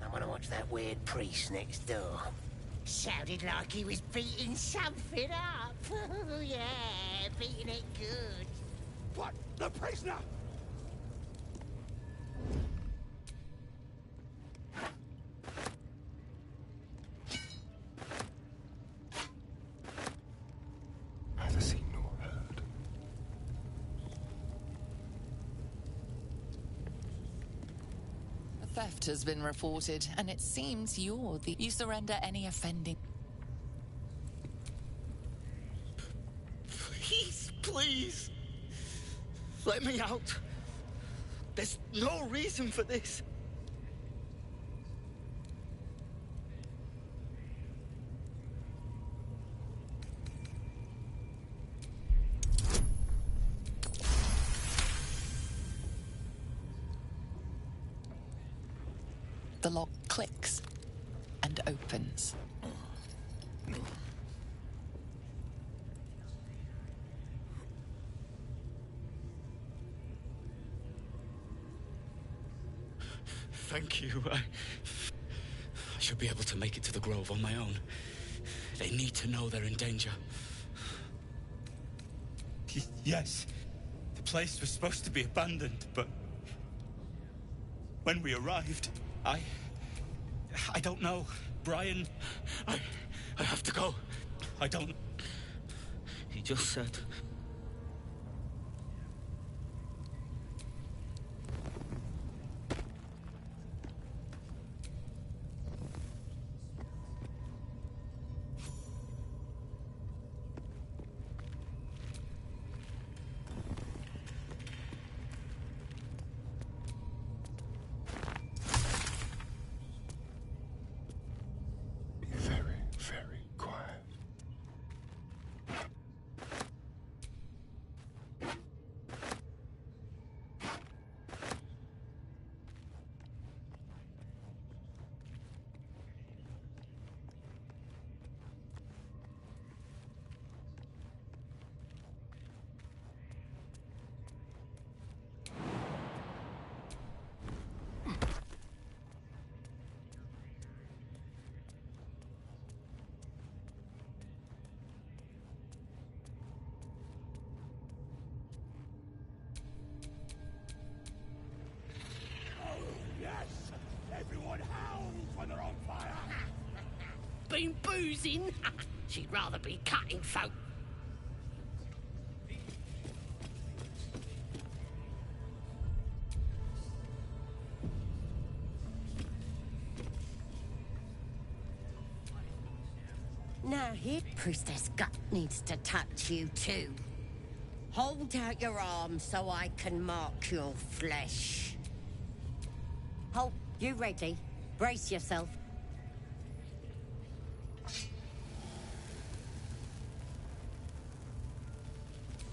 I want to watch that weird priest next door. Sounded like he was beating something up. Yeah, beating it good. What? The prisoner? Neither seen nor heard. A theft has been reported, and it seems you're the... You surrender any offending... Please, Please. Let me out. There's no reason for this. The lock clicks and opens. Thank you. I should be able to make it to the Grove on my own. They need to know they're in danger. Yes, the place was supposed to be abandoned, but when we arrived, I don't know. Brian, I have to go. I don't... He just said... Very quiet. Been boozing? She'd rather be cutting folk. Now here, Priestess Gut needs to touch you too. Hold out your arm so I can mark your flesh. Hold, you ready? Brace yourself.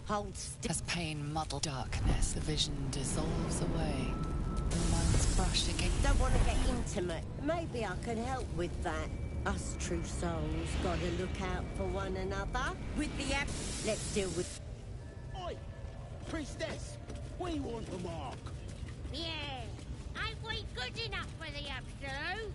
Hold still. As pain muddles darkness, the vision dissolves away. The mind's brushed against... Don't want to get intimate. Maybe I can help with that. Us true souls gotta look out for one another. With the app, let's deal with... Oi! Priestess! We want a mark. Yeah, ain't we good enough for the Absolute?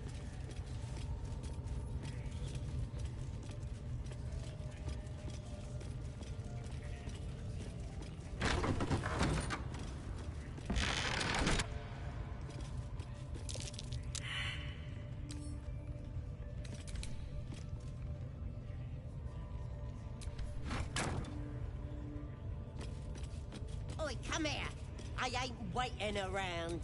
Oi, come here. I ain't waiting around.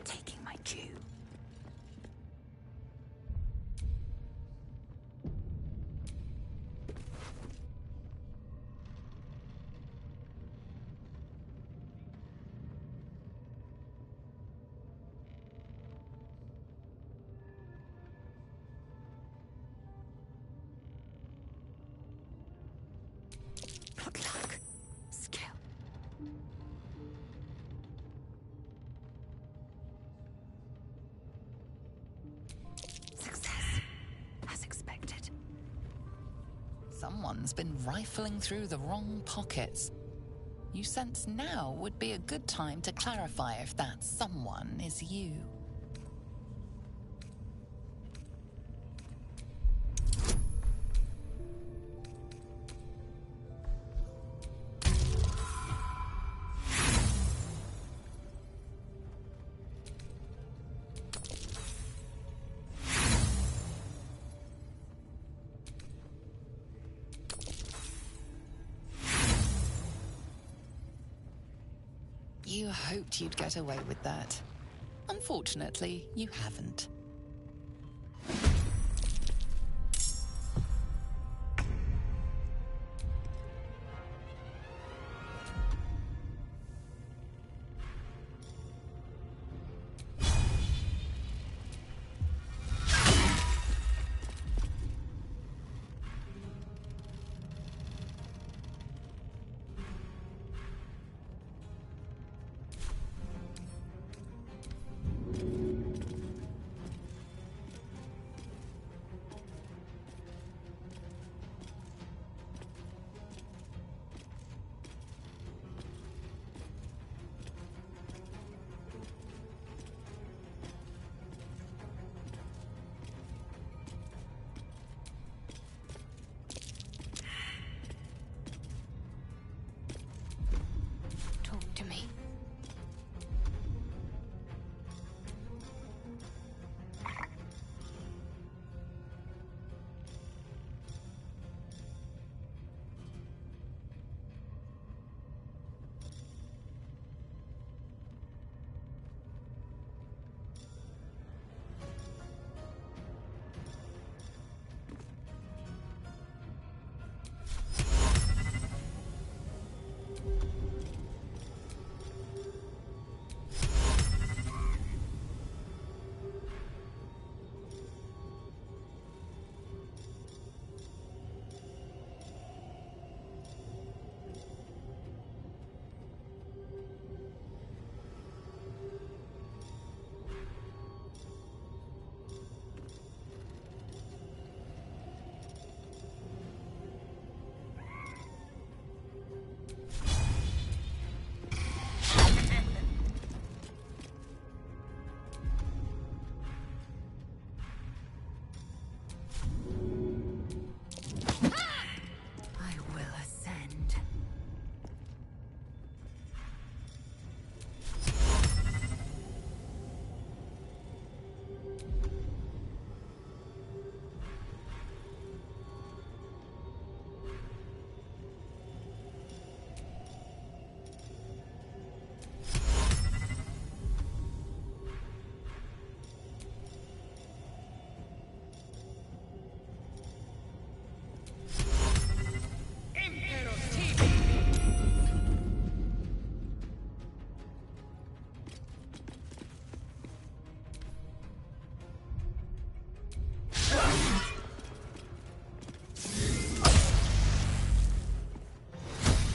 Taking my cue. Not luck. Skill. Success. As expected. Someone's been rifling through the wrong pockets. You sense now would be a good time to clarify if that someone is you. You hoped you'd get away with that. Unfortunately, you haven't. Talk to me. I will ascend.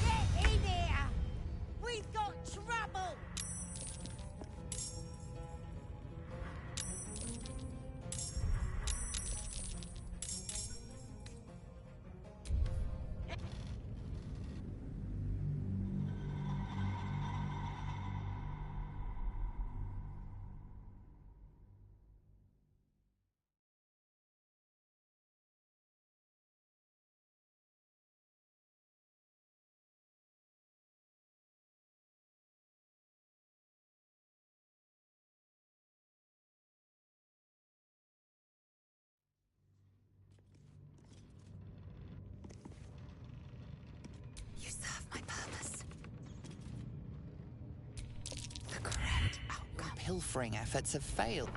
Get in here! We've got trouble! You serve my purpose. The correct outcome. Pilfering efforts have failed.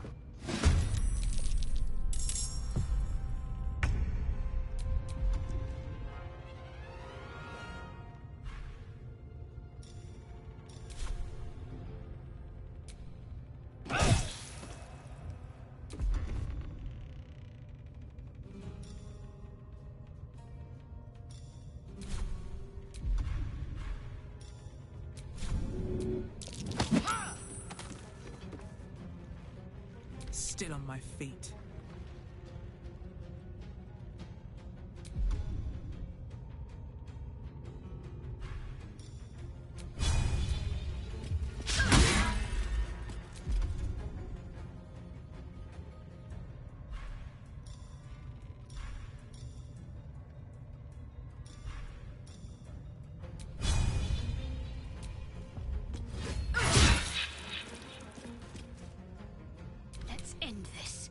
Still on my feet. Let's end this.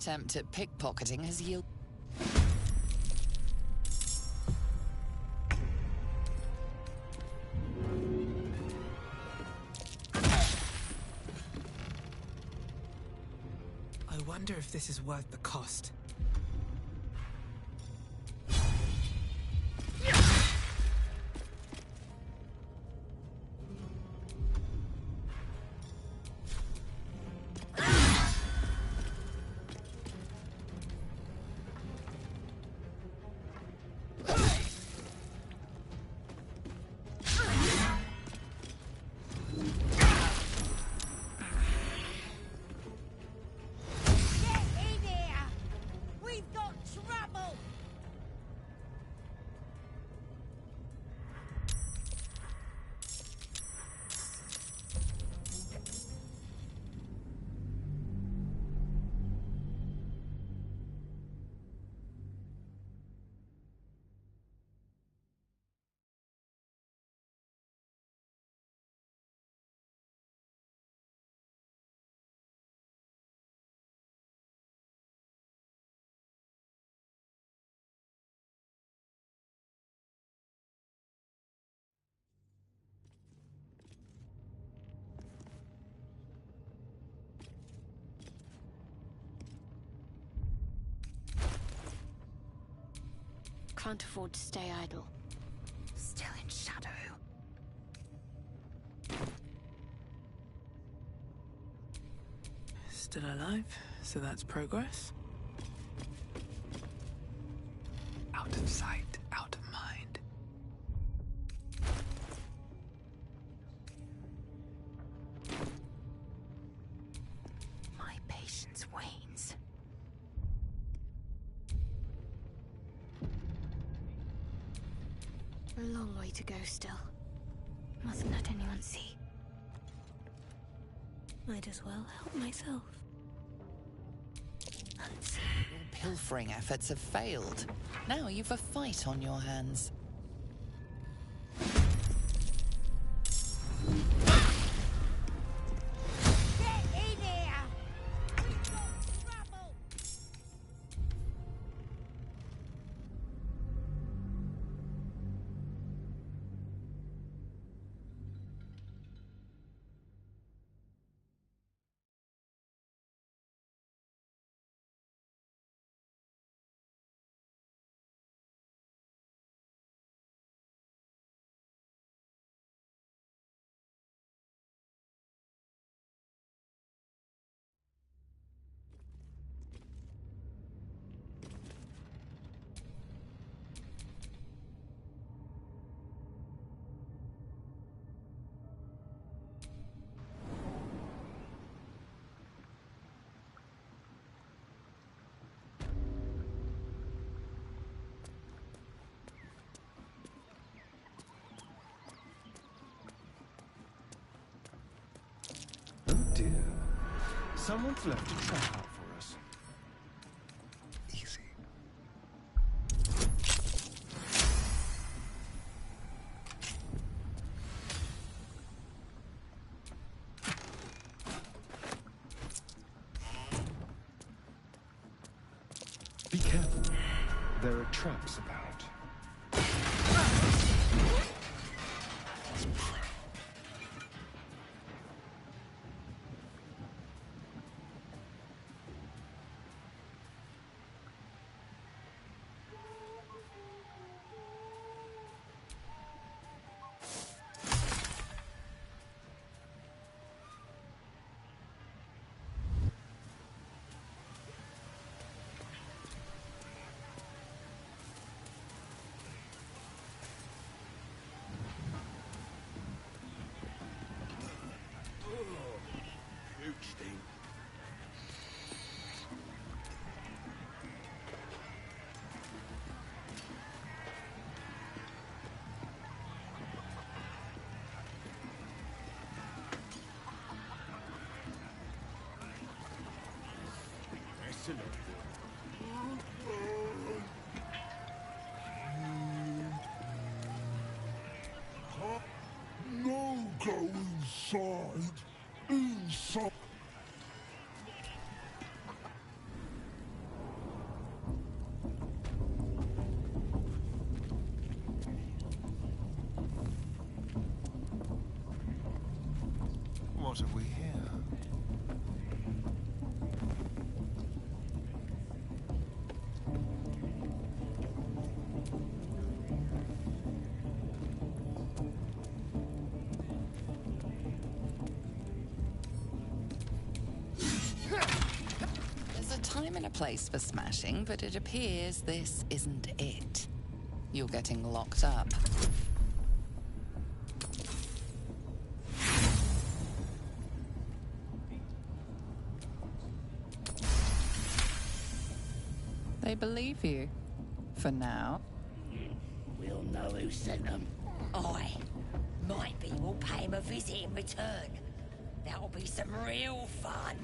attempt at pickpocketing has yielded. I wonder if this is worth the cost. Can't afford to stay idle. Still in shadow. Still alive, so that's progress. Out of sight, out of mind. My patience wanes. A long way to go still. Mustn't let anyone see. Might as well help myself. Your pilfering efforts have failed. Now you've a fight on your hands. Oh dear. Someone's left a trap out for us. Easy. Be careful. There are traps about. No, go inside. Inside. place for smashing, but it appears this isn't it. You're getting locked up. They believe you. For now. We'll know who sent them. Aye. Might be we'll pay him a visit in return. That'll be some real fun.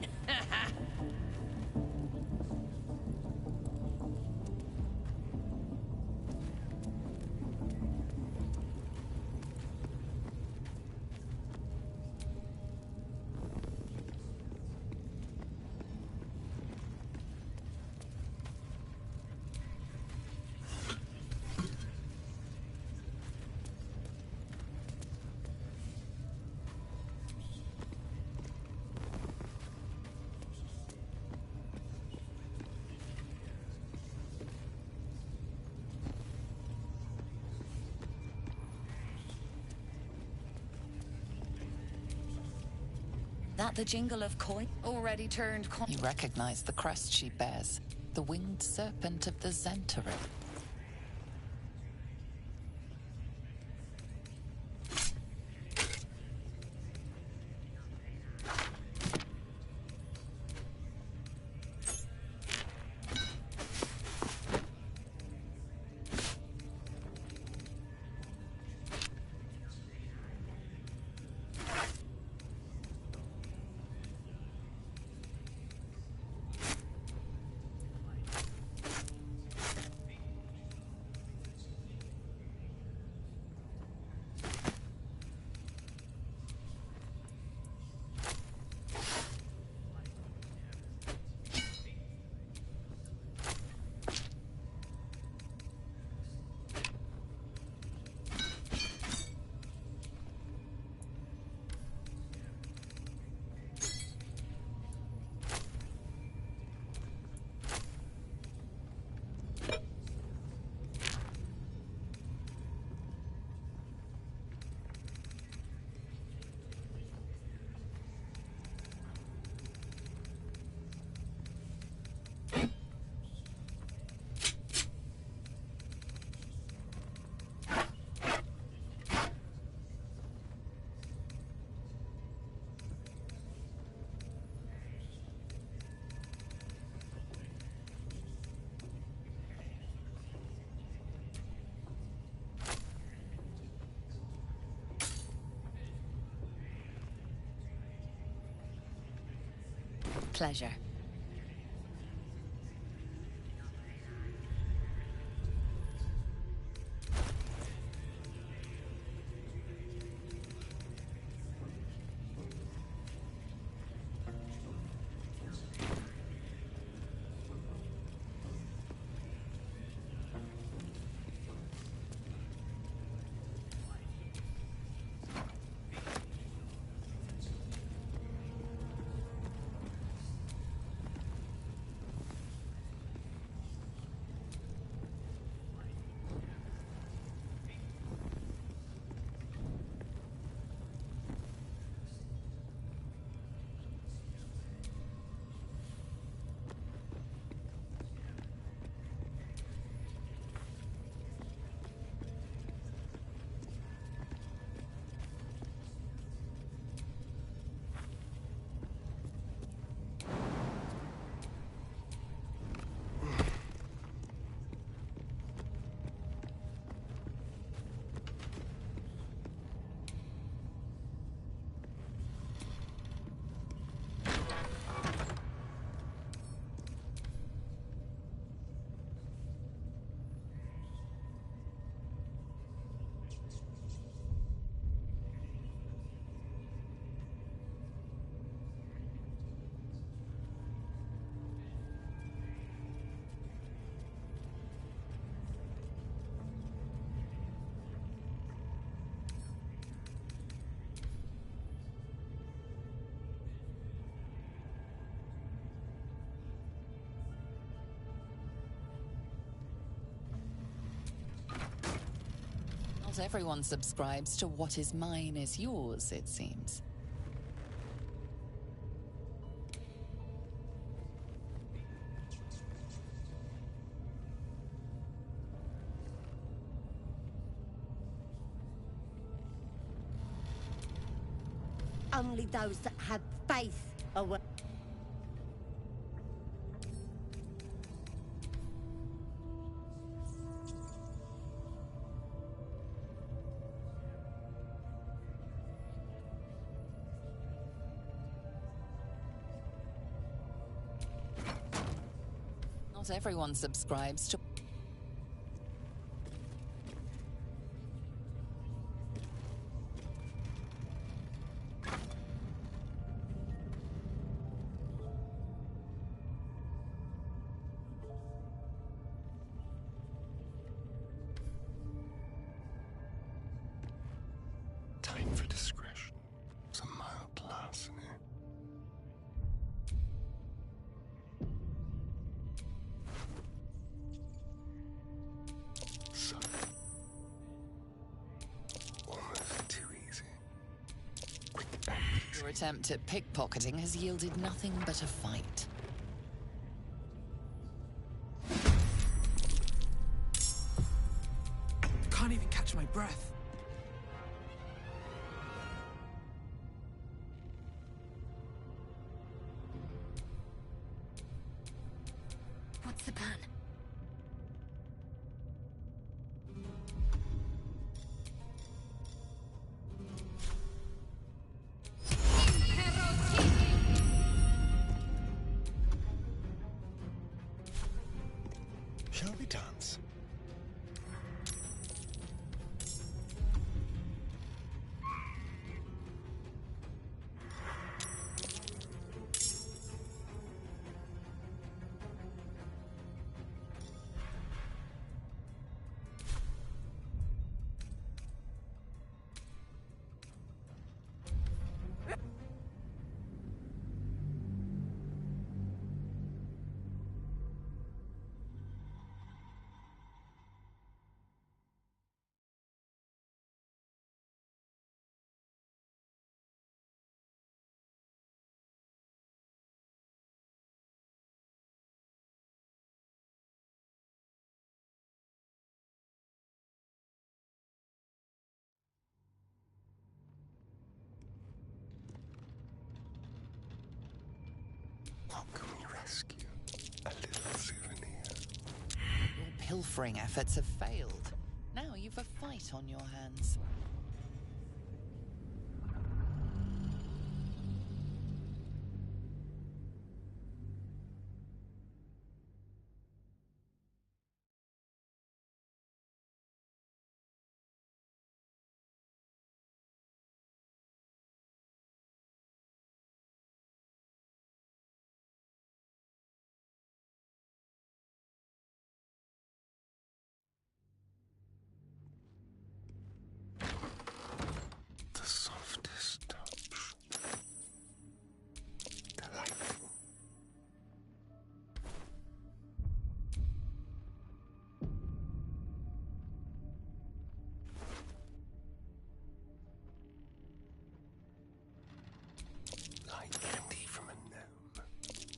That the jingle of coin already turned coin. You recognize the crest she bears, the winged serpent of the Zentari. Pleasure. Not everyone subscribes to what is mine is yours, it seems. only those that have faith are worth. Not everyone subscribes to... Time for discretion. It's a mild larceny. So, almost too easy. Your attempt at pickpocketing has yielded nothing but a fight. Can't even catch my breath. What's the plan? Shall we dance? What can we rescue? A little souvenir. Your pilfering efforts have failed. Now you've a fight on your hands. The softest touch. Delightful. Like candy from a gnome.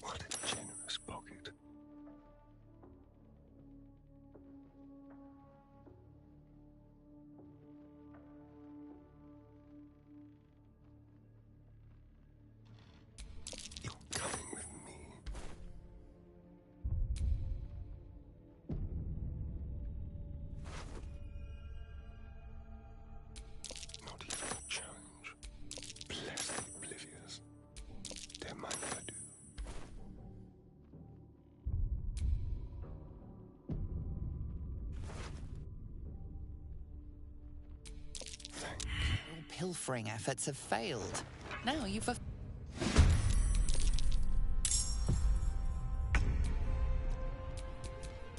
What a generous pocket. You're coming with me. Not even a challenge. Bless the oblivious. They're mine if I do. Thank you. Your pilfering efforts have failed. Now you've a...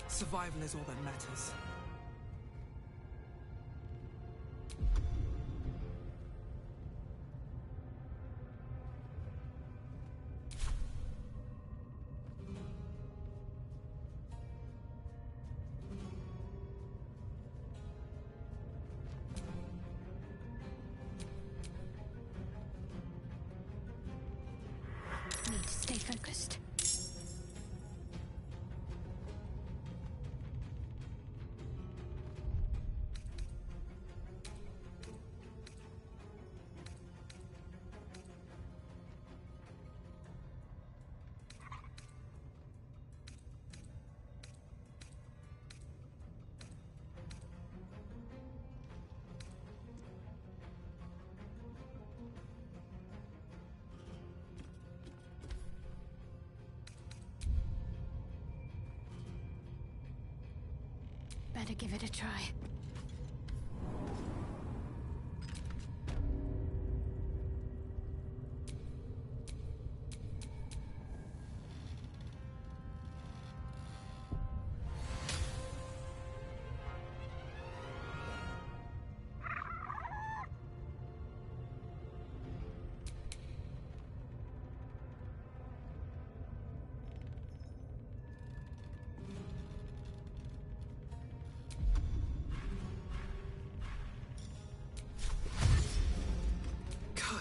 Survival is all that matters. Need to stay focused. Better give it a try.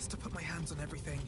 To put my hands on everything.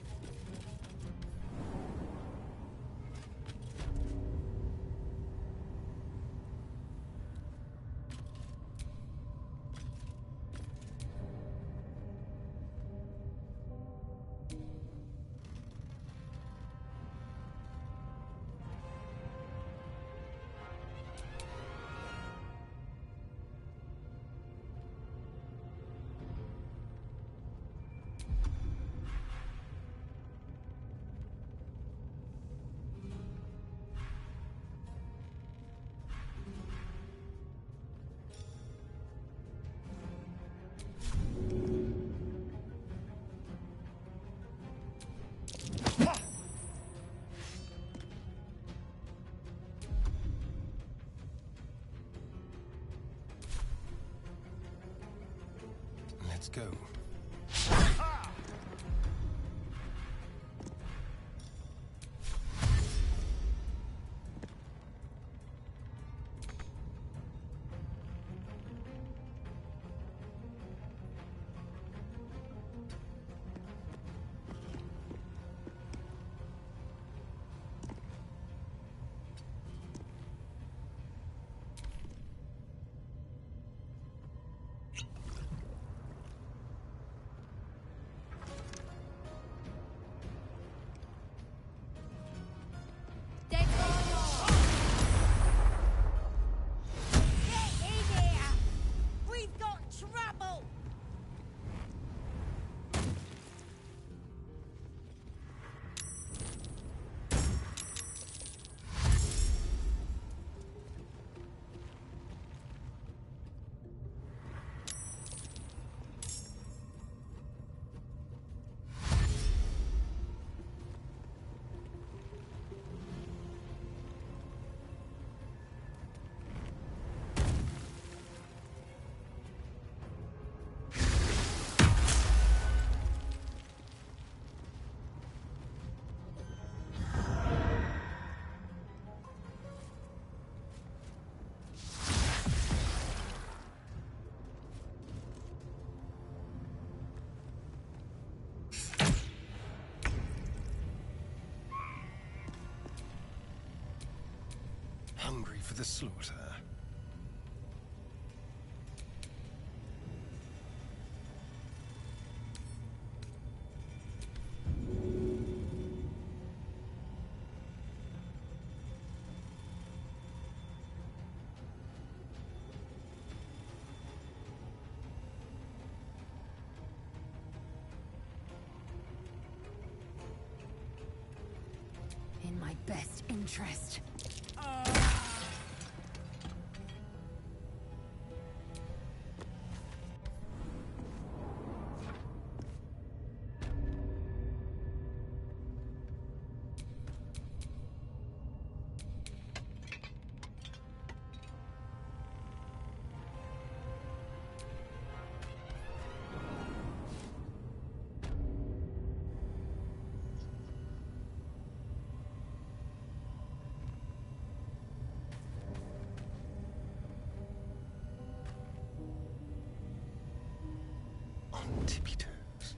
Let's go. Hungry for the slaughter. In my best interest. On tippy toes.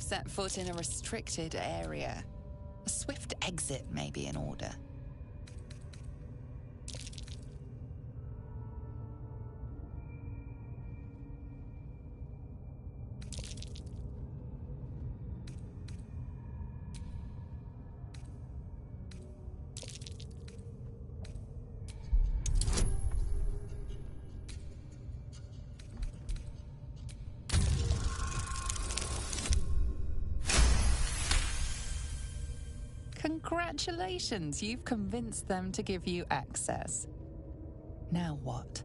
you've set foot in a restricted area. A swift exit may be in order. Congratulations, you've convinced them to give you access. Now what?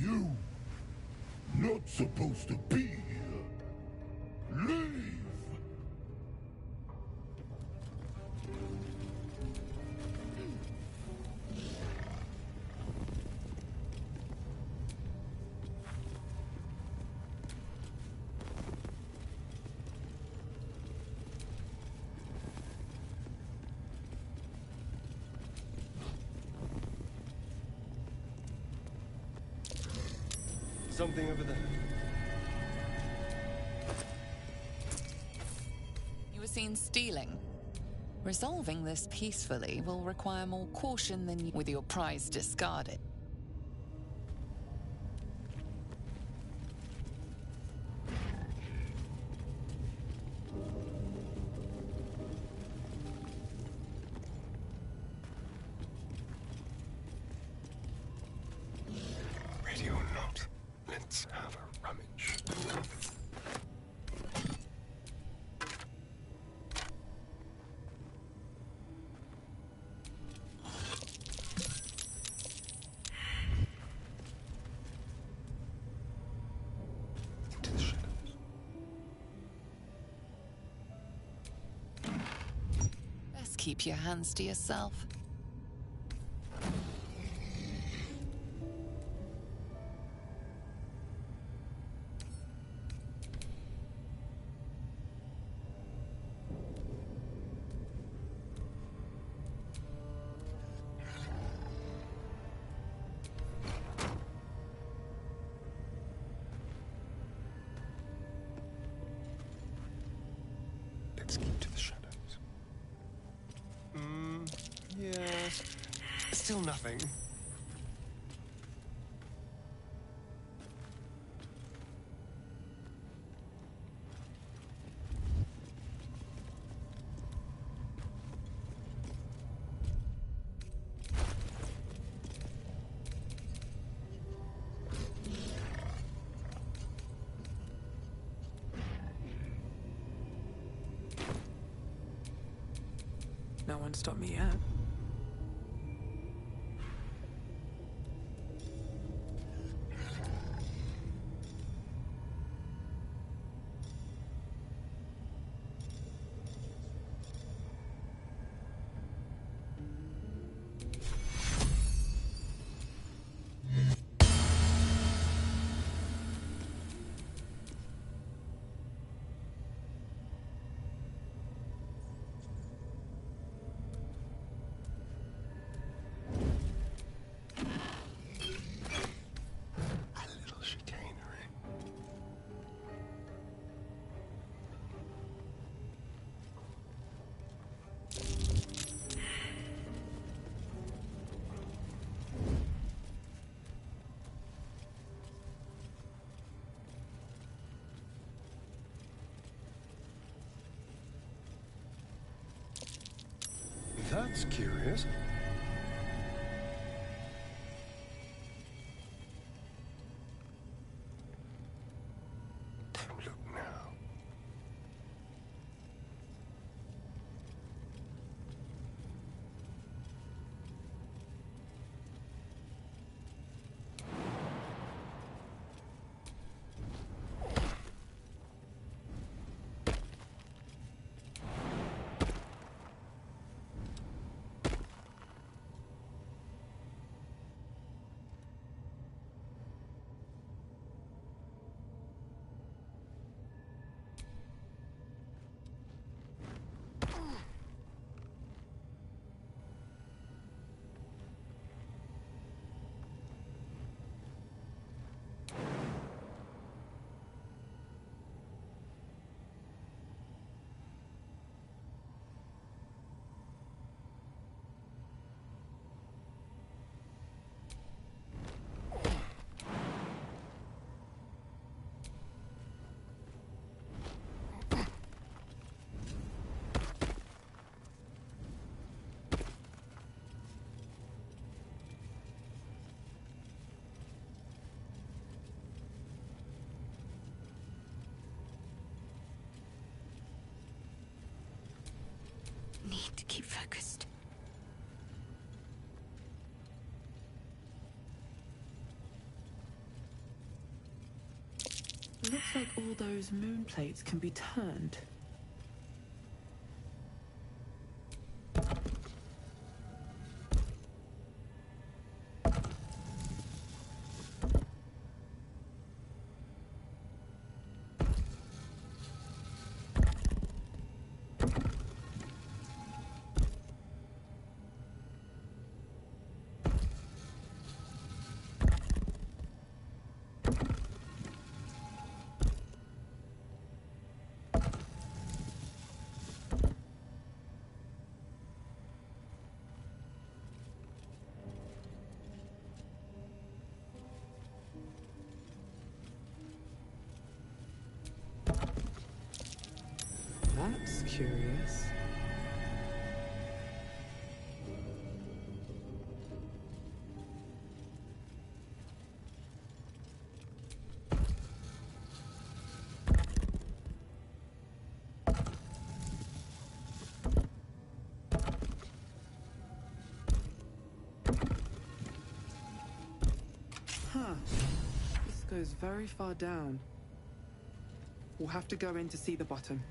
You, not supposed to be here. Leave! Something over there. You were seen stealing. Resolving this peacefully will require more caution than you with your prize discarded. Ready or not, let's have a rummage. Into the shadows. Best keep your hands to yourself. Let's keep to the shadows. Yes. Still nothing. No one stopped me yet. That's curious. Don't look now. like all those moon plates can be turned. That's curious. Huh. This goes very far down. We'll have to go in to see the bottom.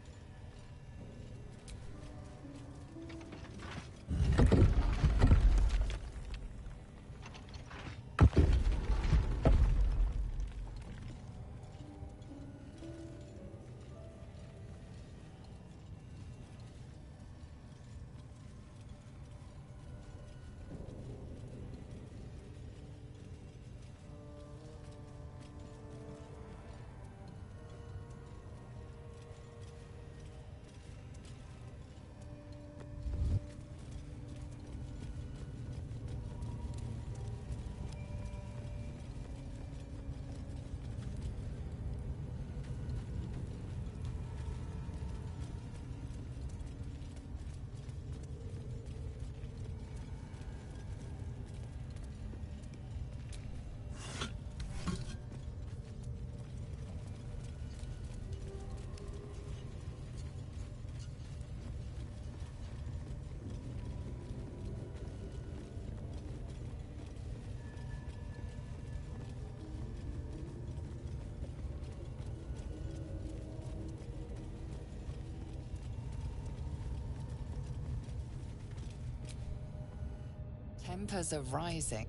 Tempers are rising.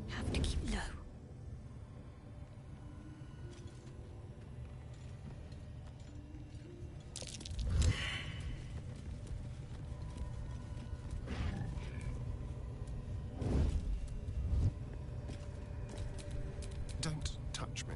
Have to keep low. Don't touch me.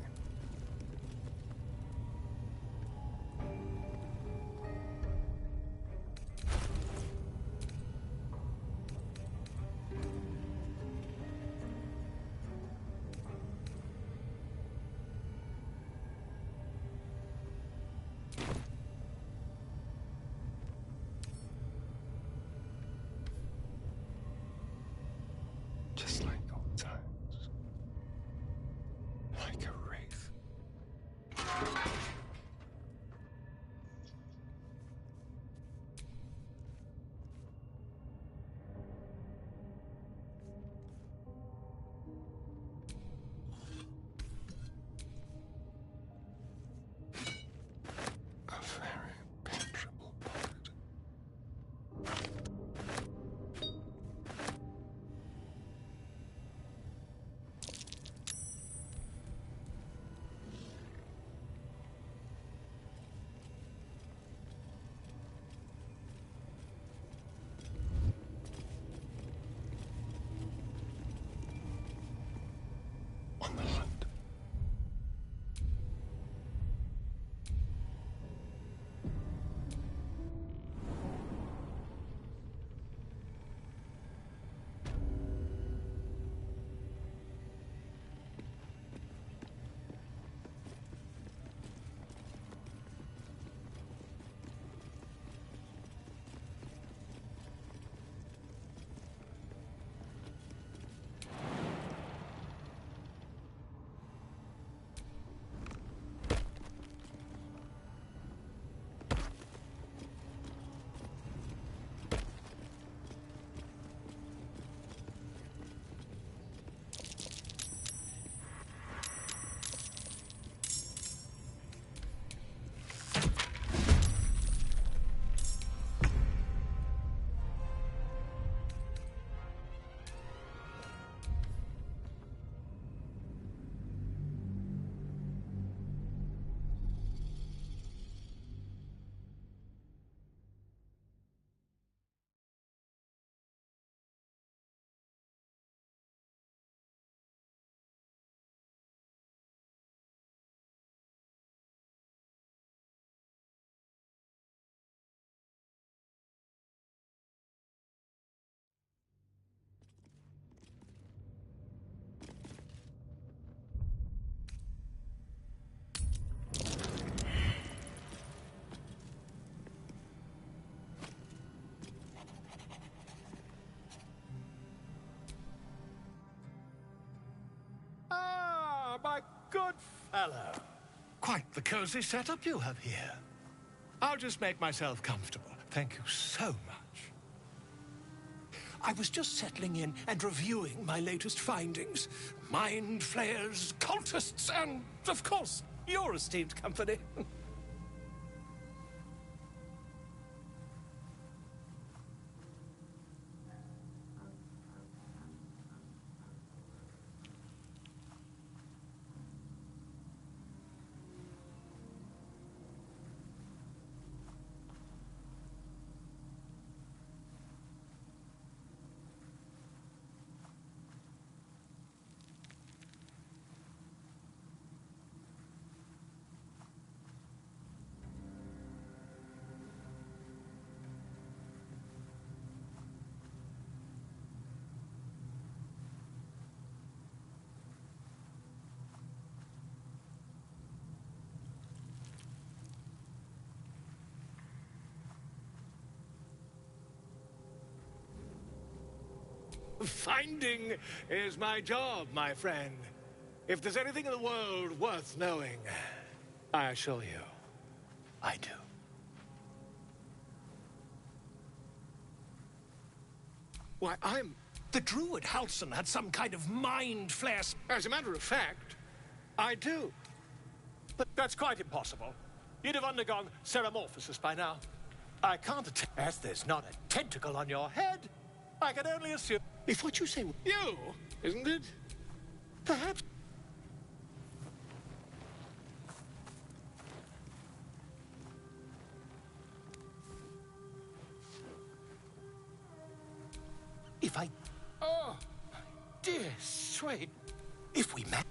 Just like old times. Like a wraith. A very penetrable pocket. good fellow. Quite the cozy setup you have here. I'll just make myself comfortable. Thank you so much. I was just settling in and reviewing my latest findings. Mind flayers, cultists, and, of course, your esteemed company. Finding is my job, my friend. If there's anything in the world worth knowing, I assure you, I do. Why, the druid Halson had some kind of mind flare. As a matter of fact, I do. But that's quite impossible. You'd have undergone ceramorphosis by now. I can't attest, as there's not a tentacle on your head. I can only assume. If what you say you, isn't it? Perhaps. If I. Oh, dear sweet. If we met.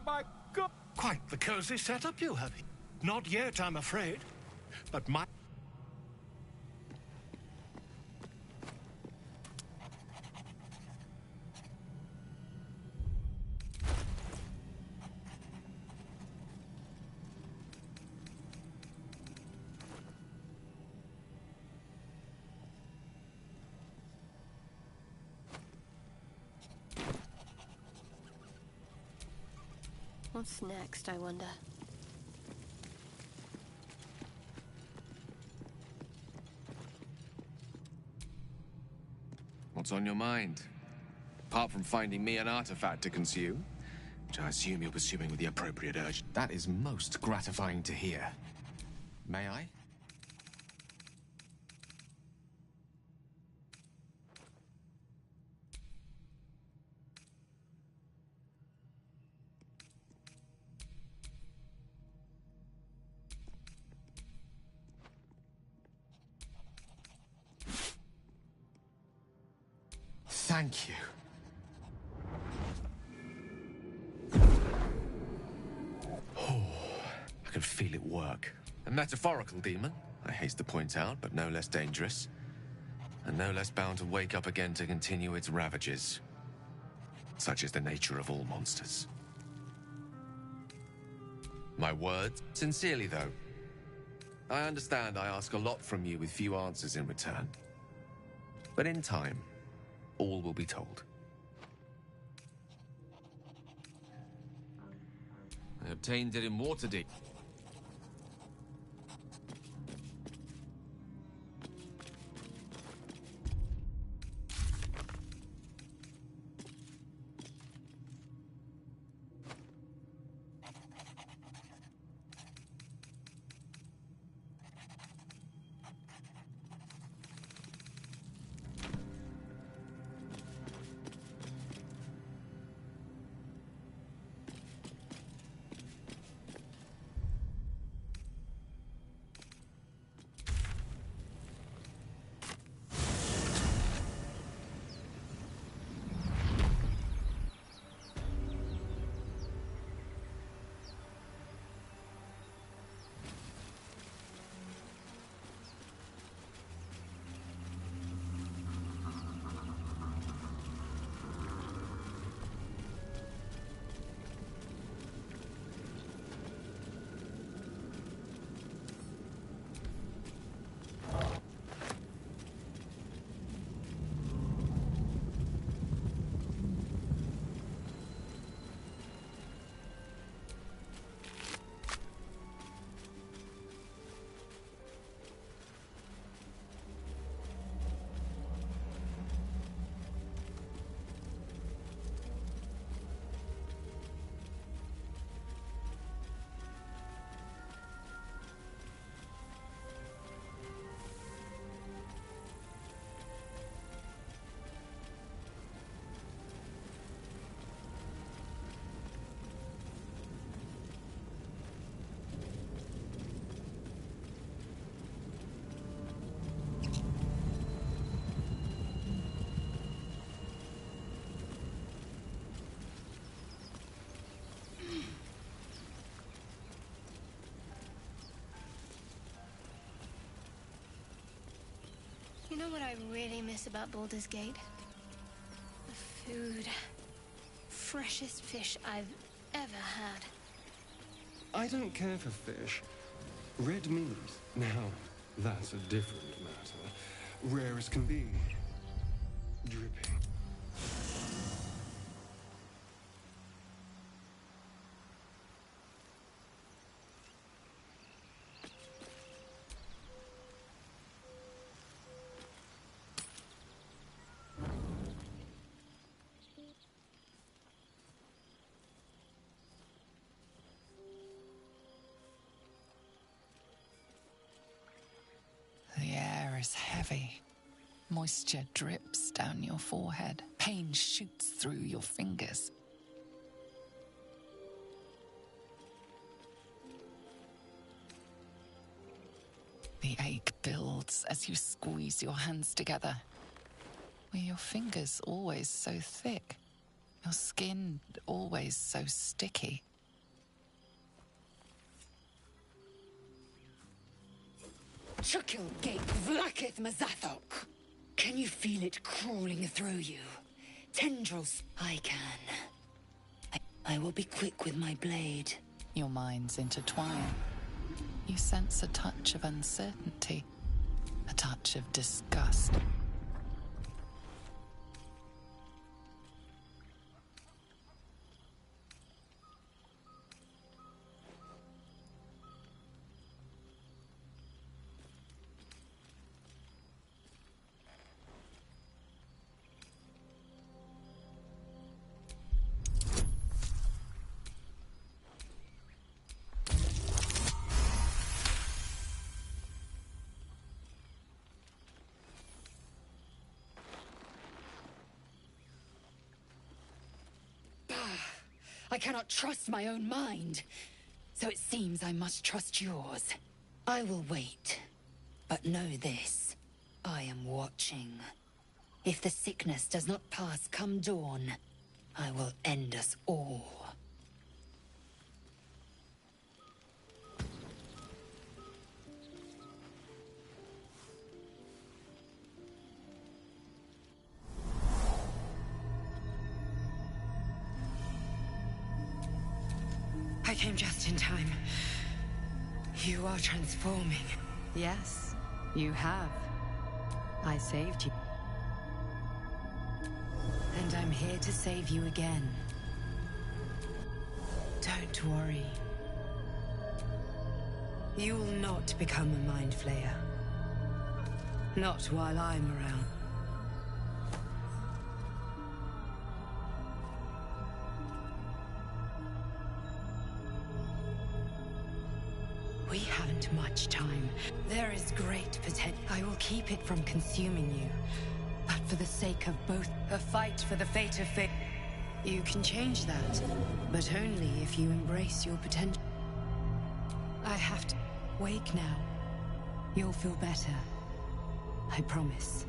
My God. Quite the cozy setup you have. Not yet, I'm afraid. But my... What's next, I wonder? What's on your mind? Apart from finding me an artifact to consume, which I assume you're pursuing with the appropriate urge. That is most gratifying to hear. May I? Thank you. Oh, I can feel it work. A metaphorical demon, I haste to point out, but no less dangerous. And no less bound to wake up again to continue its ravages. Such is the nature of all monsters. My words, sincerely though. I understand I ask a lot from you with few answers in return. But in time, all will be told. I obtained it in Waterdeep. know what I really miss about Baldur's Gate? The food. Freshest fish I've ever had. I don't care for fish. Red meat, now, that's a different matter. Rare as can be. Dripping. The air is heavy. Moisture drips down your forehead. Pain shoots through your fingers. The ache builds as you squeeze your hands together. Were your fingers always so thick? Your skin always so sticky? Chukil Gate Vlakith Mazathok. Can you feel it crawling through you? Tendrils. I can. I will be quick with my blade. Your minds intertwine. You sense a touch of uncertainty, a touch of disgust. I cannot trust my own mind. So it seems I must trust yours. I will wait. But know this. I am watching. If the sickness does not pass come dawn, I will end us all. I came just in time. You are transforming. Yes, you have. I saved you. And I'm here to save you again. Don't worry. You will not become a mind flayer. Not while I'm around. We haven't much time. There is great potential. I will keep it from consuming you. But for the sake of both, a fight for the fate of fate. You can change that, but only if you embrace your potential. I have to wake now. You'll feel better. I promise.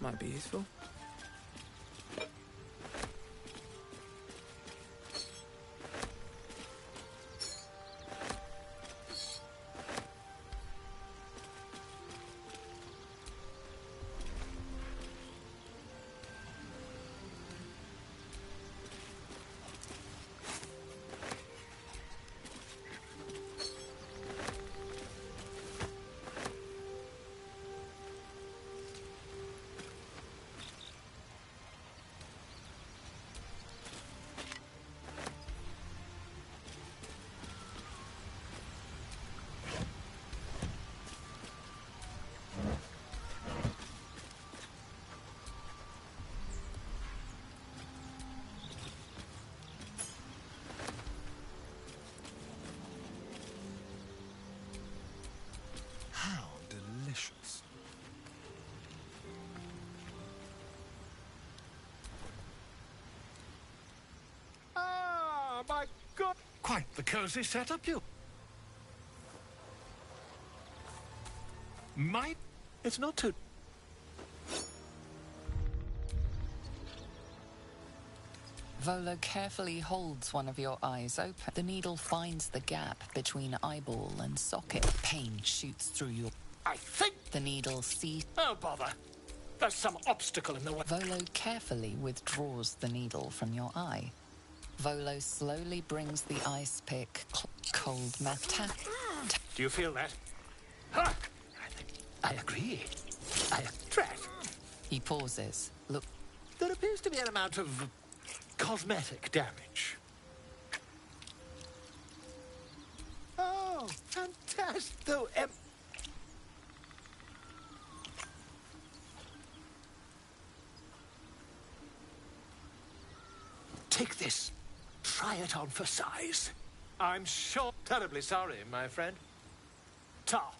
Might be useful. How delicious. Ah, my God! Quite the cozy setup, you. It's not too... Volo carefully holds one of your eyes open. The needle finds the gap between eyeball and socket. Pain shoots through your... I think... The needle sees... Oh, bother. There's some obstacle in the way. Volo carefully withdraws the needle from your eye. Volo slowly brings the ice pick cold matter. Do you feel that? Huh? I agree. Trash. He pauses. Look. There appears to be an amount of cosmetic damage. Oh, fantastic. Though, take this. Try it on for size. I'm sure. Terribly sorry, my friend. Ta.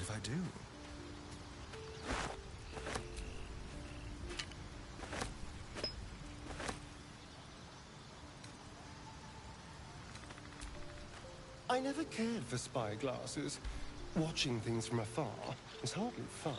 If I do. I never cared for spyglasses. Watching things from afar is hardly fun.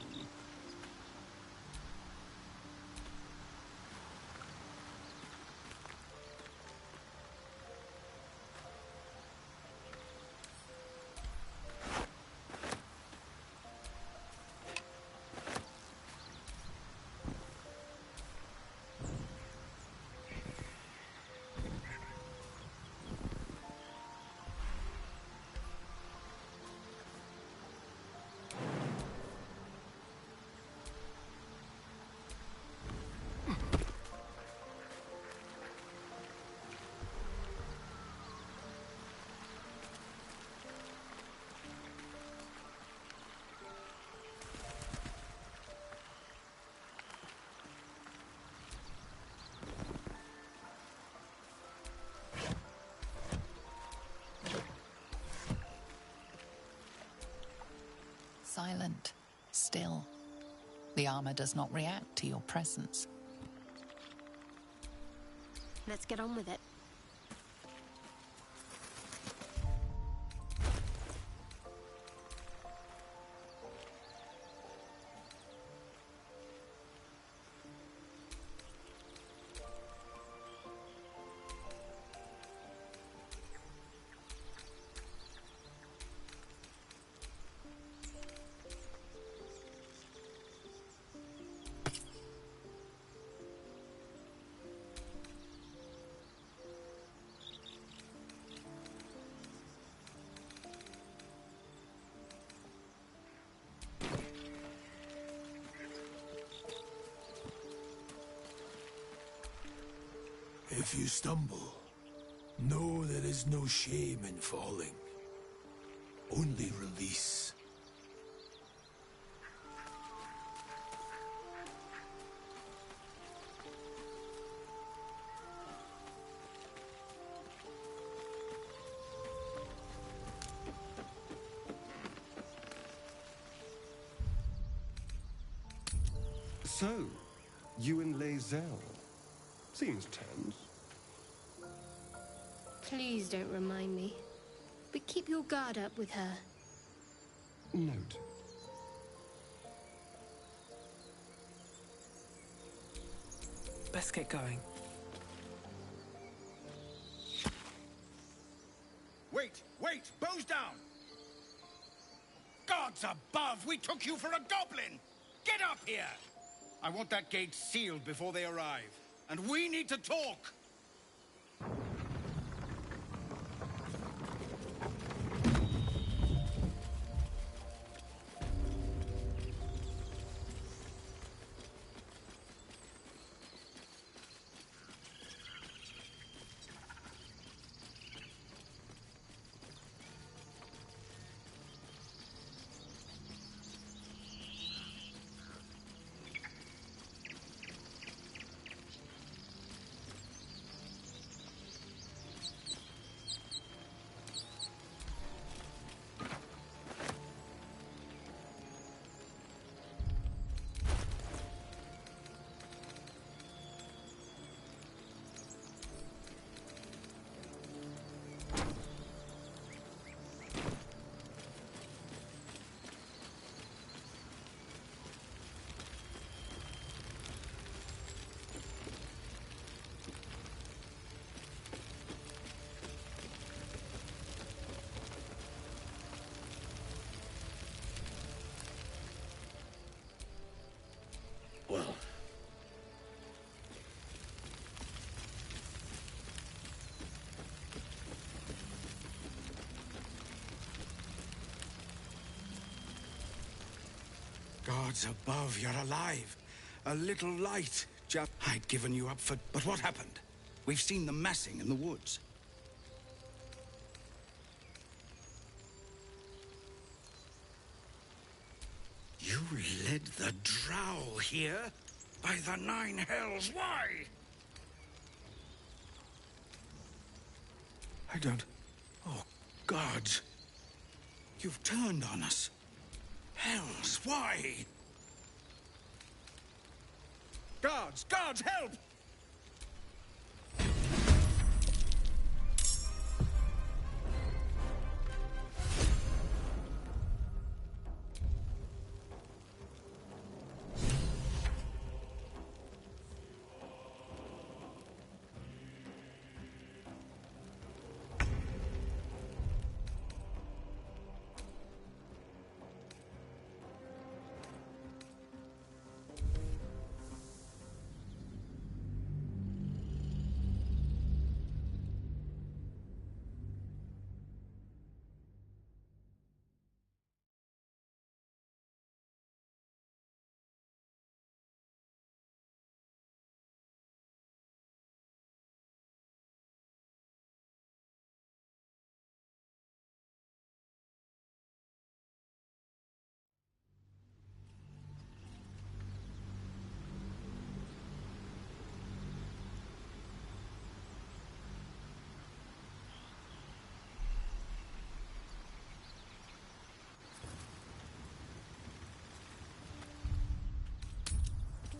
Silent, still. The armor does not react to your presence. Let's get on with it. If you stumble, know there is no shame in falling, only release. So, you and Lae'zel. Seems tense. Please don't remind me. But keep your guard up with her. Note. Best get going. Wait! Bows down! Gods above! We took you for a goblin! Get up here! I want that gate sealed before they arrive. And we need to talk! Well, Gods above, you're alive. A little light. I'd given you up for... But what happened? We've seen them massing in the woods. You led the drow here? By the nine hells, why? I don't... Oh, gods. You've turned on us. Hells, why? Guards, help!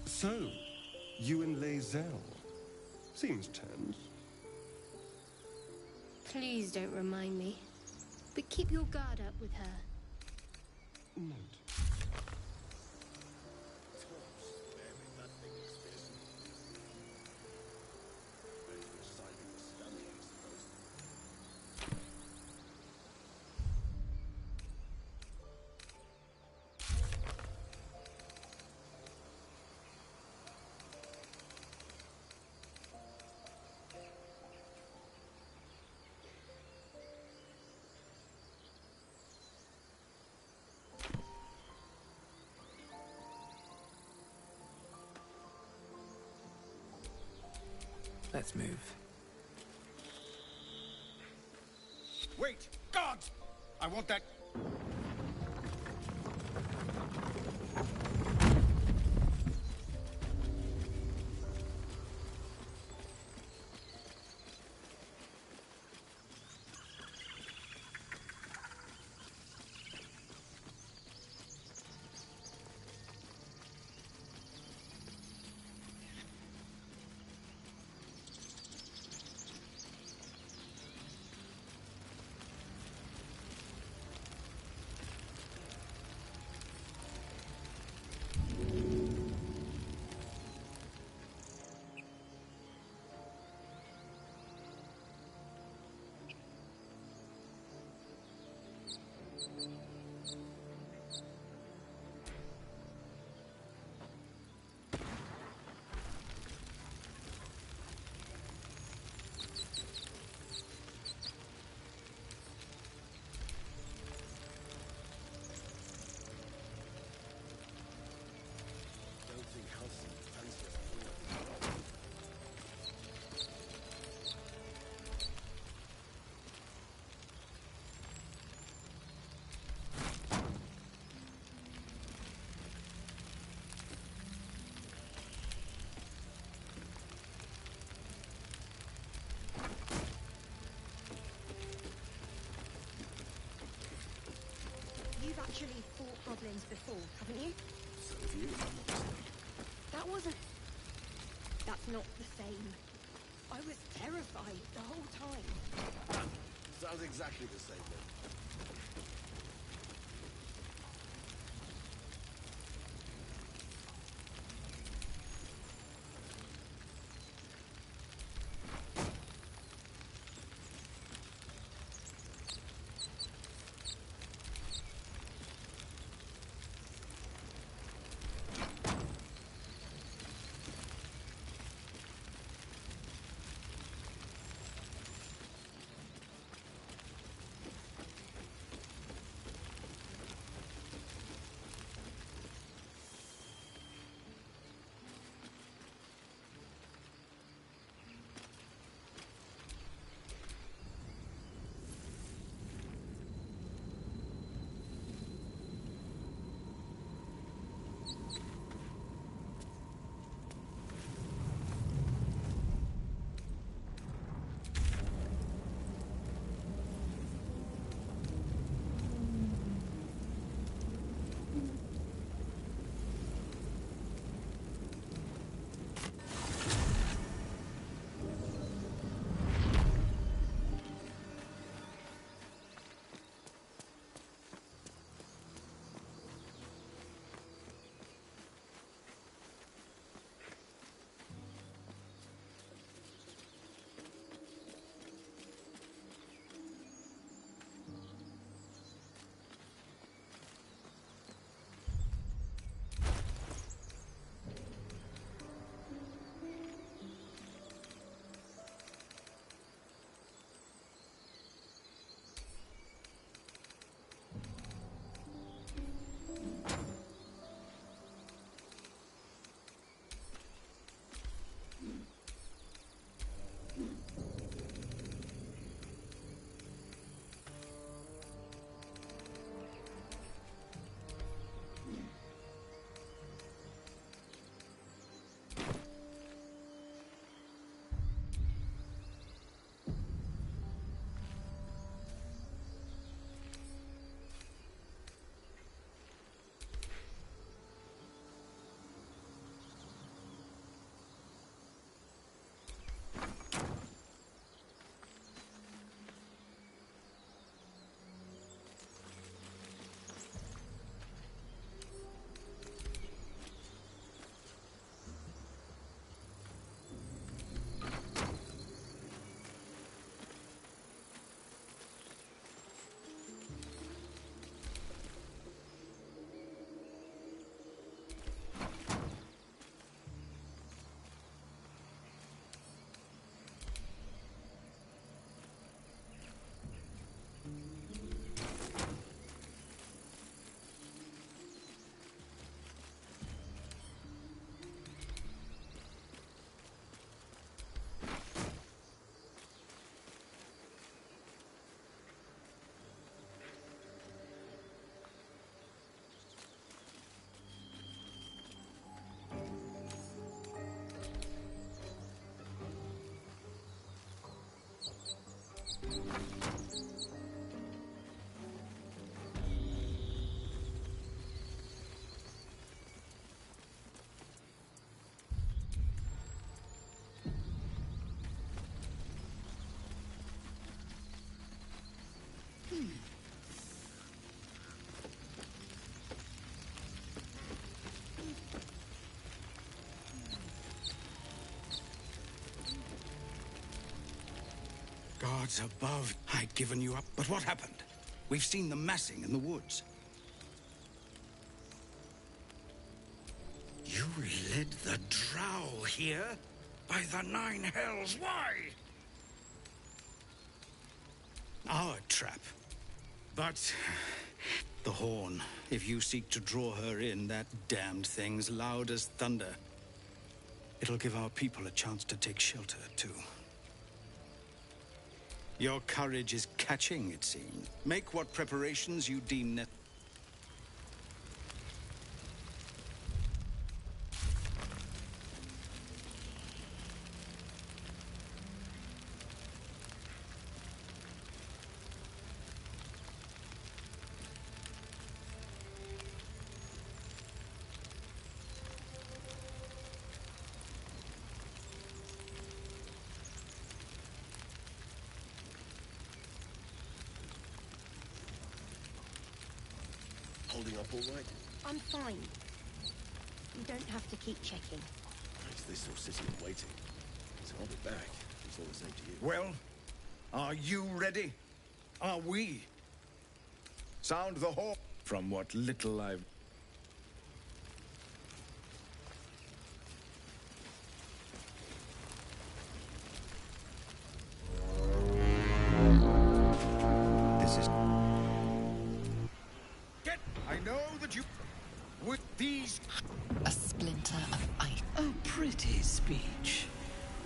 So, you and Lae'zel. Seems tense. Please don't remind me. But keep your guard up with her. Note. Let's move. Wait! Guards! I want that... You've actually fought goblins before, haven't you? So have you. That wasn't... That's not the same. I was terrified the whole time. Sounds exactly the same then. Gods above, I'd given you up. But what happened? We've seen them massing in the woods. You led the drow here? By the nine hells, why? Our trap. But the horn, if you seek to draw her in, that damned thing's loud as thunder. It'll give our people a chance to take shelter, too. Your courage is catching, it seems. Make what preparations you deem necessary. Holding up all right? I'm fine. You don't have to keep checking. It's this or sitting and waiting. So I'll be back. It's all the same to you. Well, are you ready? Are we? Sound the horn. From what little I've... This is... I know that you... With these... A splinter of ice. A pretty speech.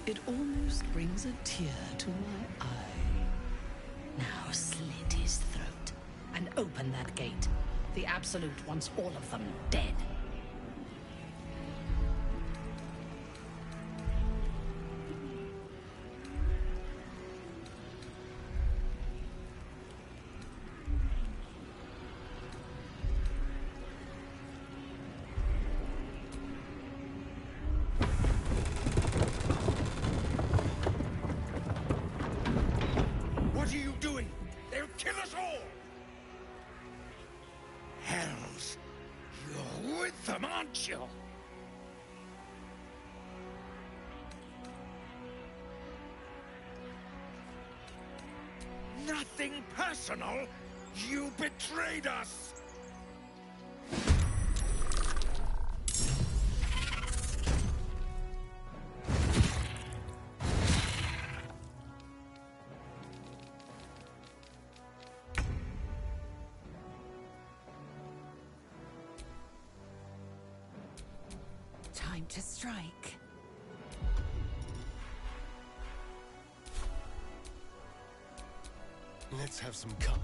It almost brings a tear to my eye. Now slit his throat and open that gate. The Absolute wants all of them dead. What are you doing? They'll kill us all! Hells, you're with them, aren't you? Nothing personal! You betrayed us! Time to strike. Let's have some courage.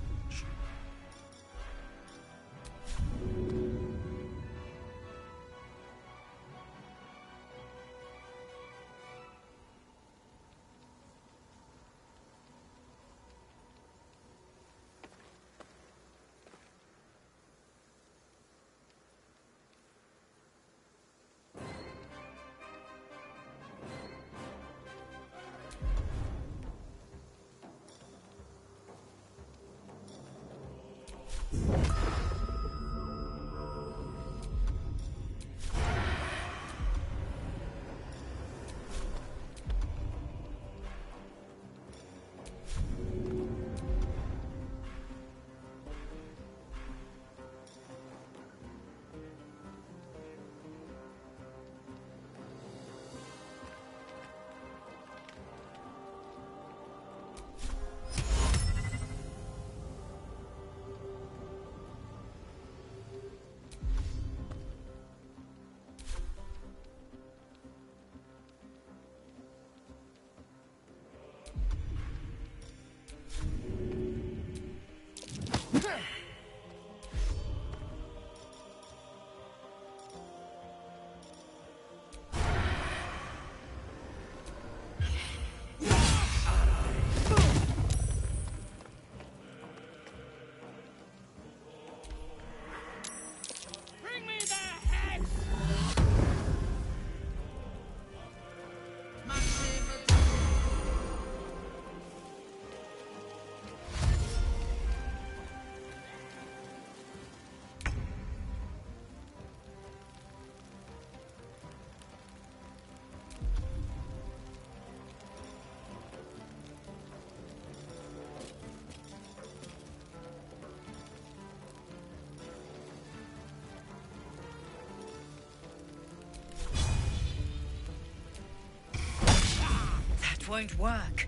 won't work.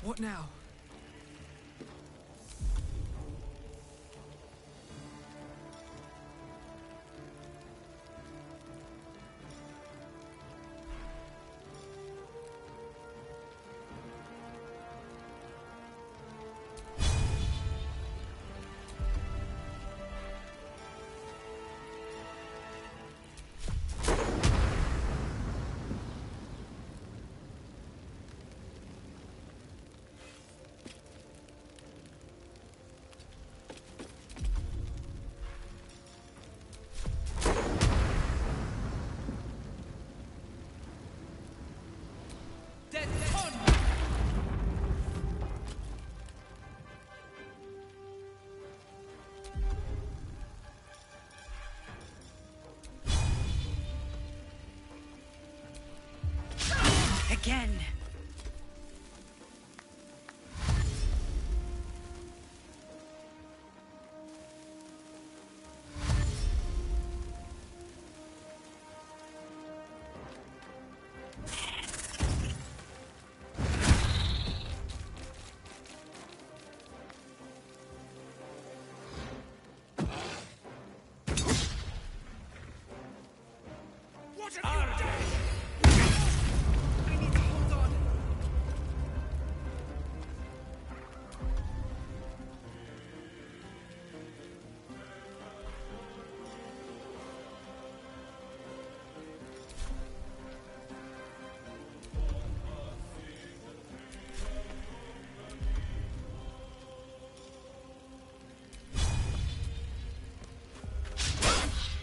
What now? Again. What have you done?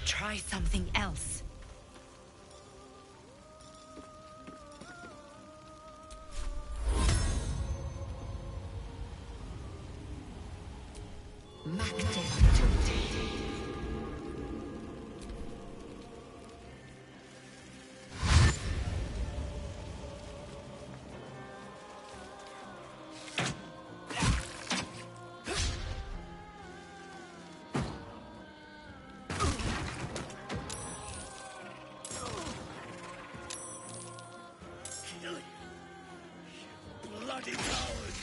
Try something else. Bloody coward!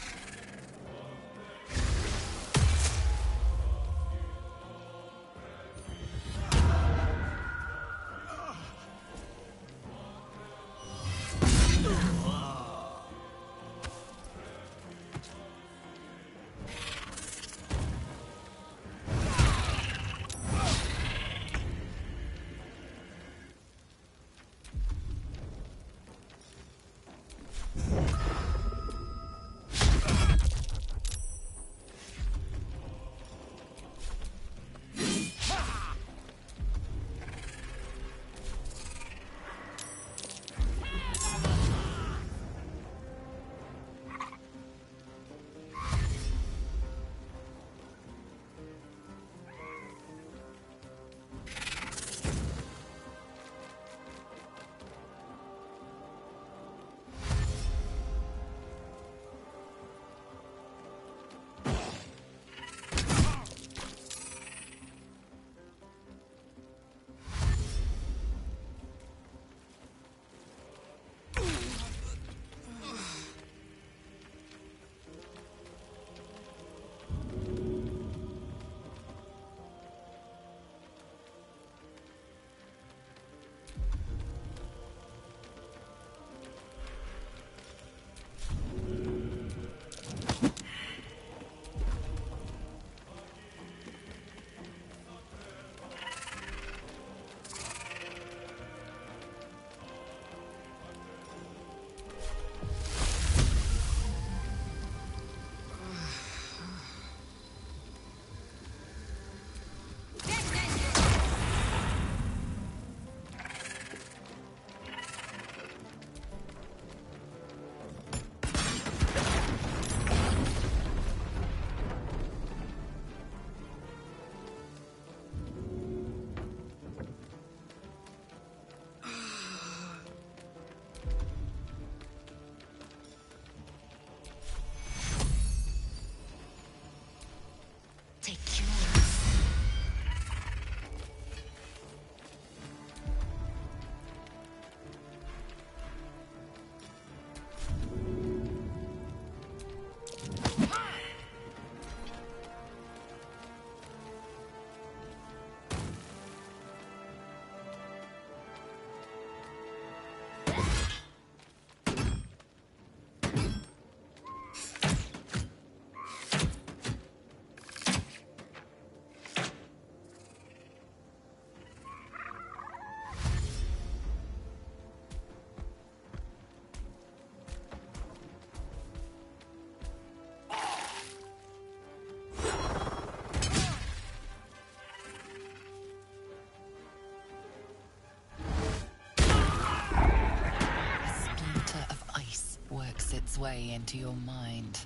its way into your mind.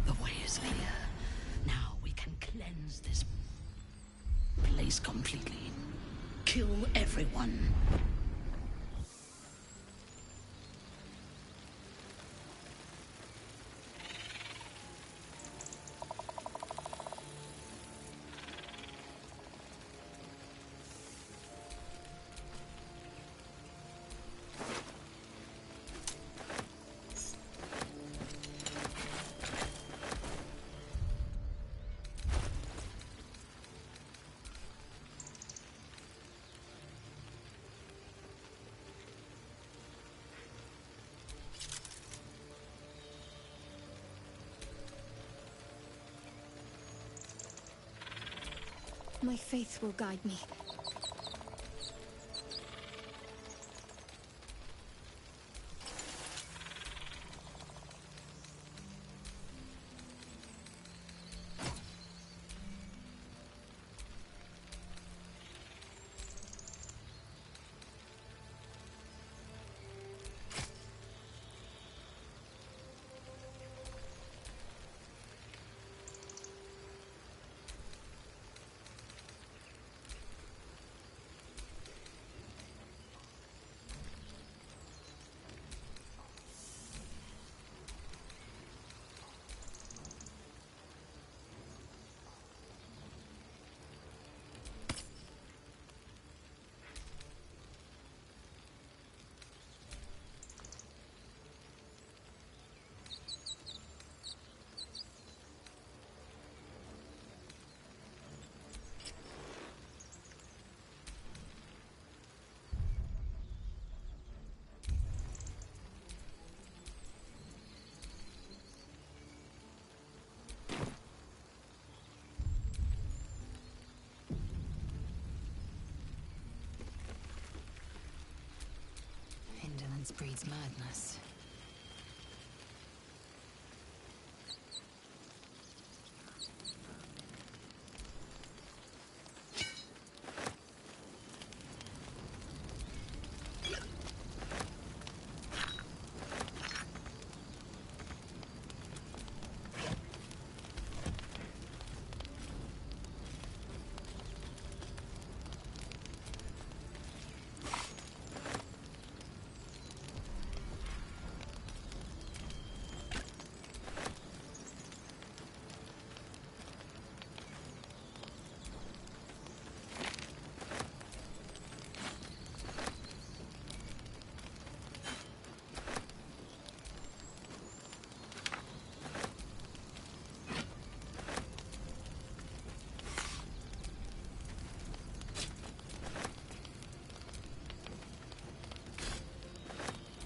The way is clear. Now we can cleanse this place completely. Kill everyone. My faith will guide me. Indolence breeds madness.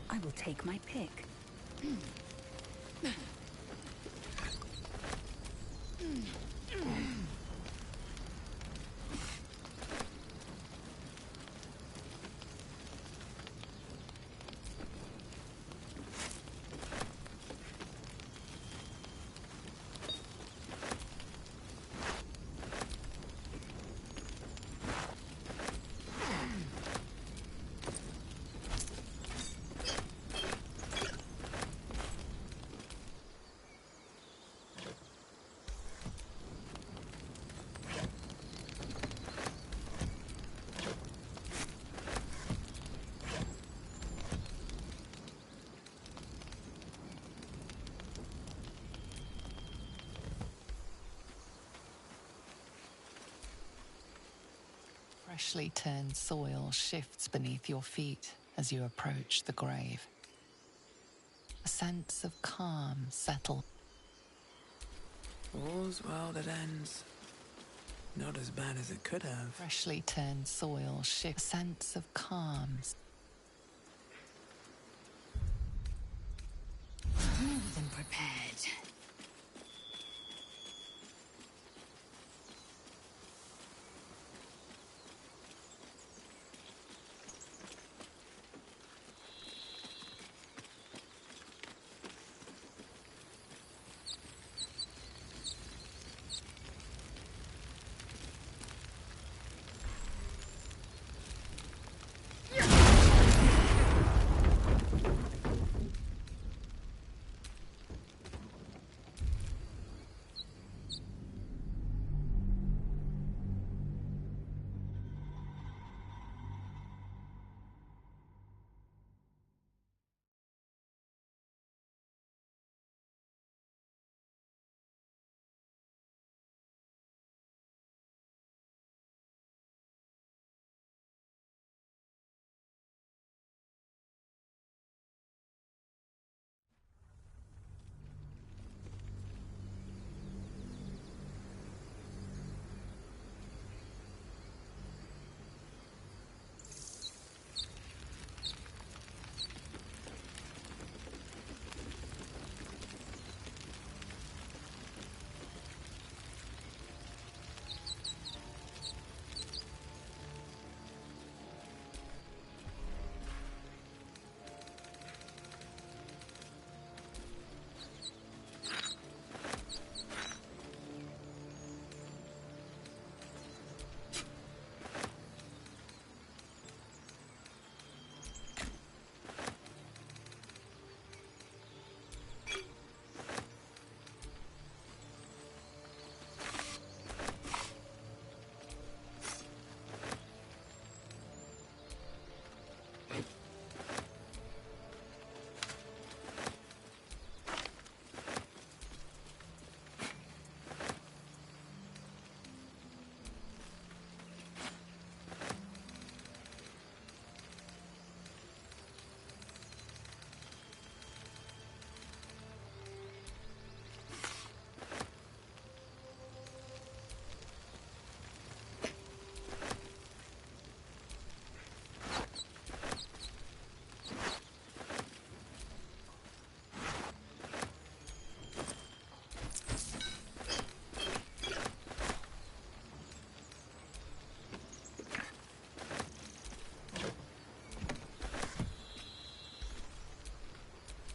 I will take my pick. Freshly turned soil shifts beneath your feet as you approach the grave. A sense of calm settles. All's well that ends. Not as bad as it could have. Freshly turned soil shifts. A sense of calm. More than prepared.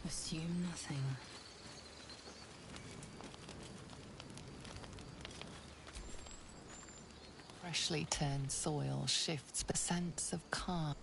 Assume nothing. Freshly turned soil shifts the sense of calm.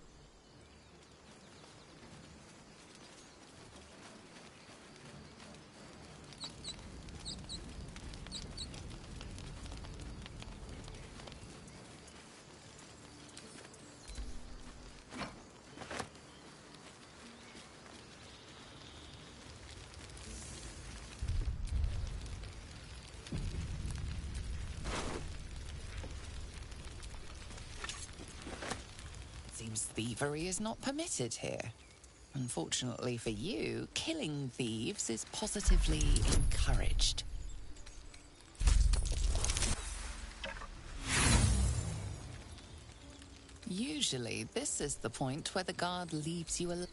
Seems thievery is not permitted here. Unfortunately for you, killing thieves is positively encouraged. Usually, this is the point where the guard leaves you alone.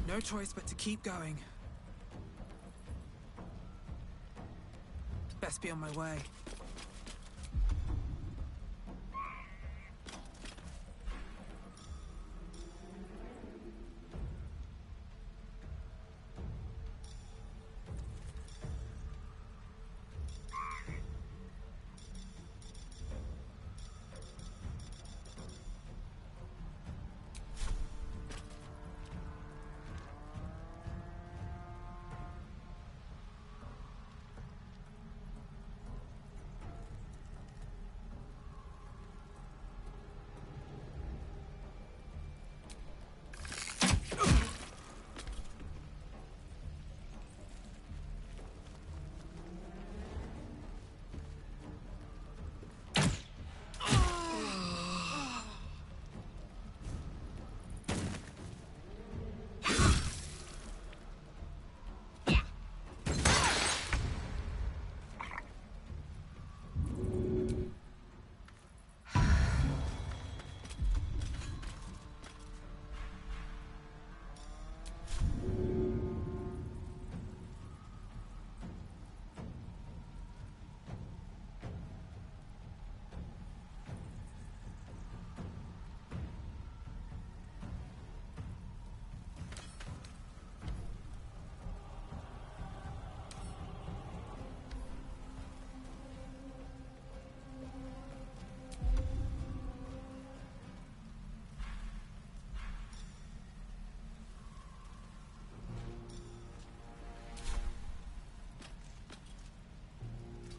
No choice but to keep going. Best be on my way.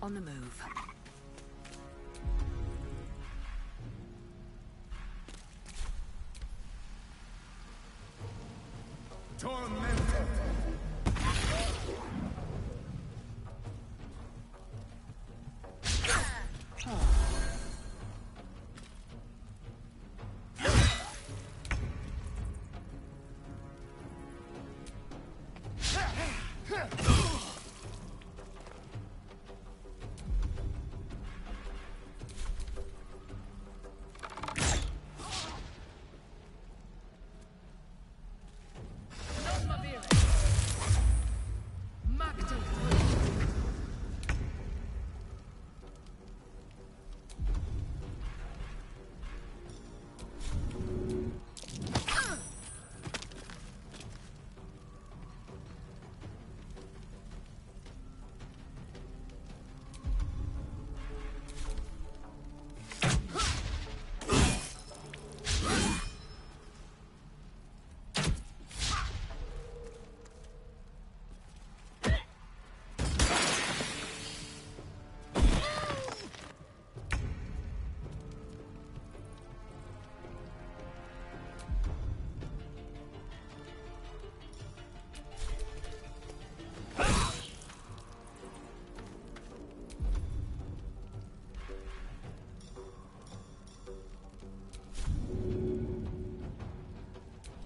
On the move.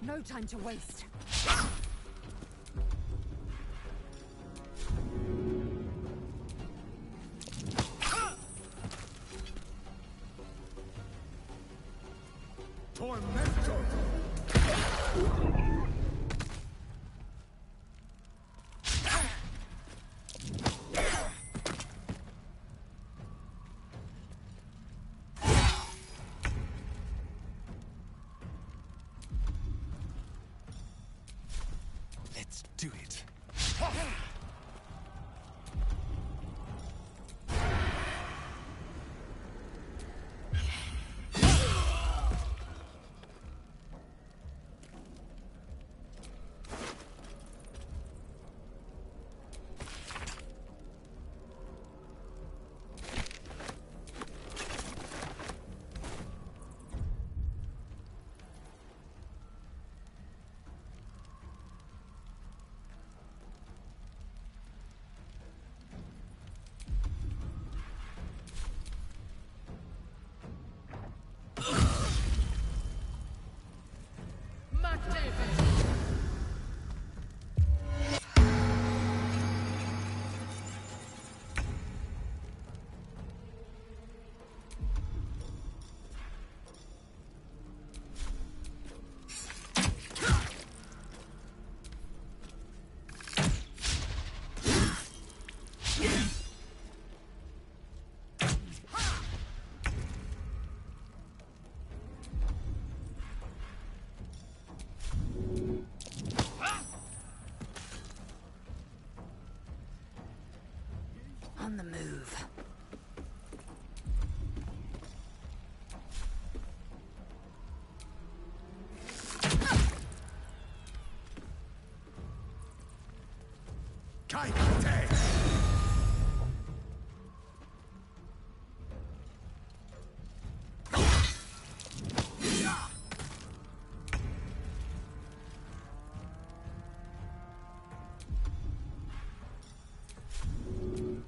No time to waste. Let's do it. On the move.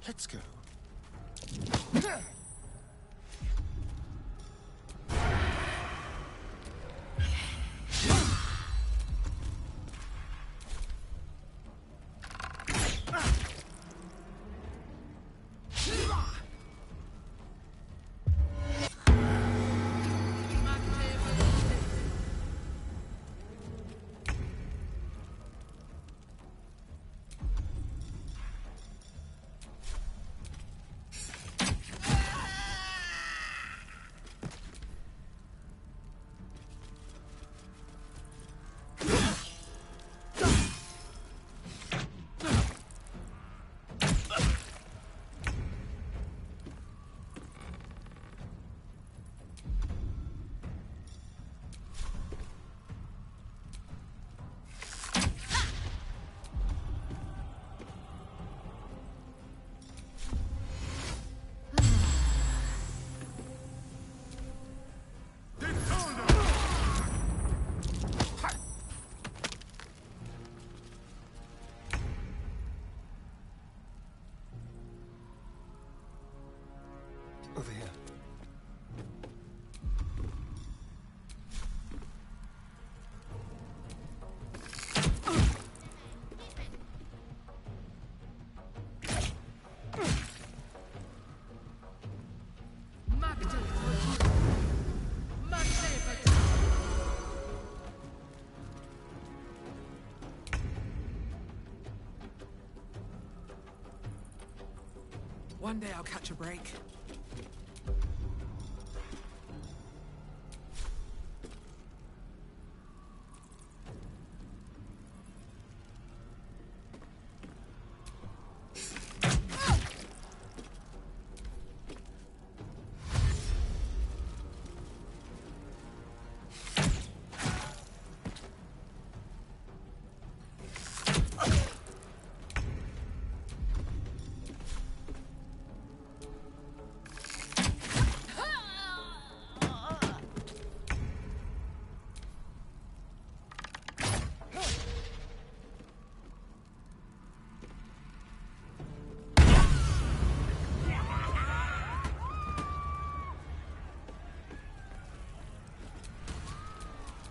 Let's go. One day I'll catch a break.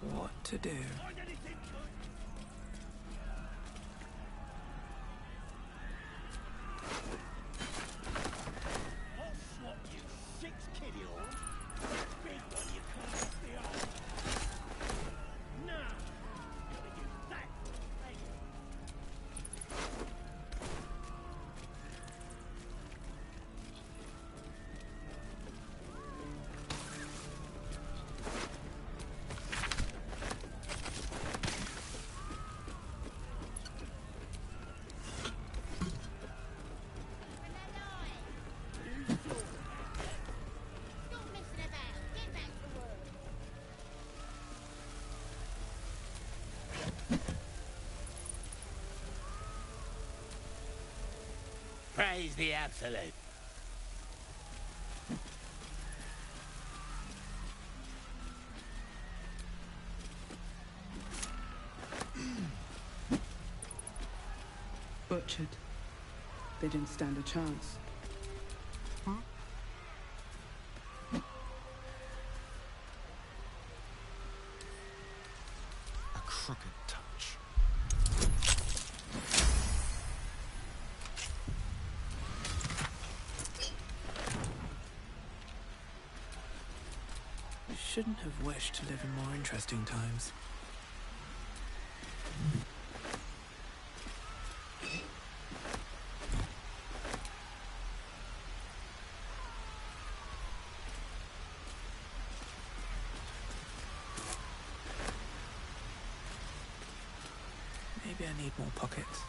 What to do? Praise the Absolute. Butchered. They didn't stand a chance. A crooked touch. Shouldn't have wished to live in more interesting times. Maybe I need more pockets.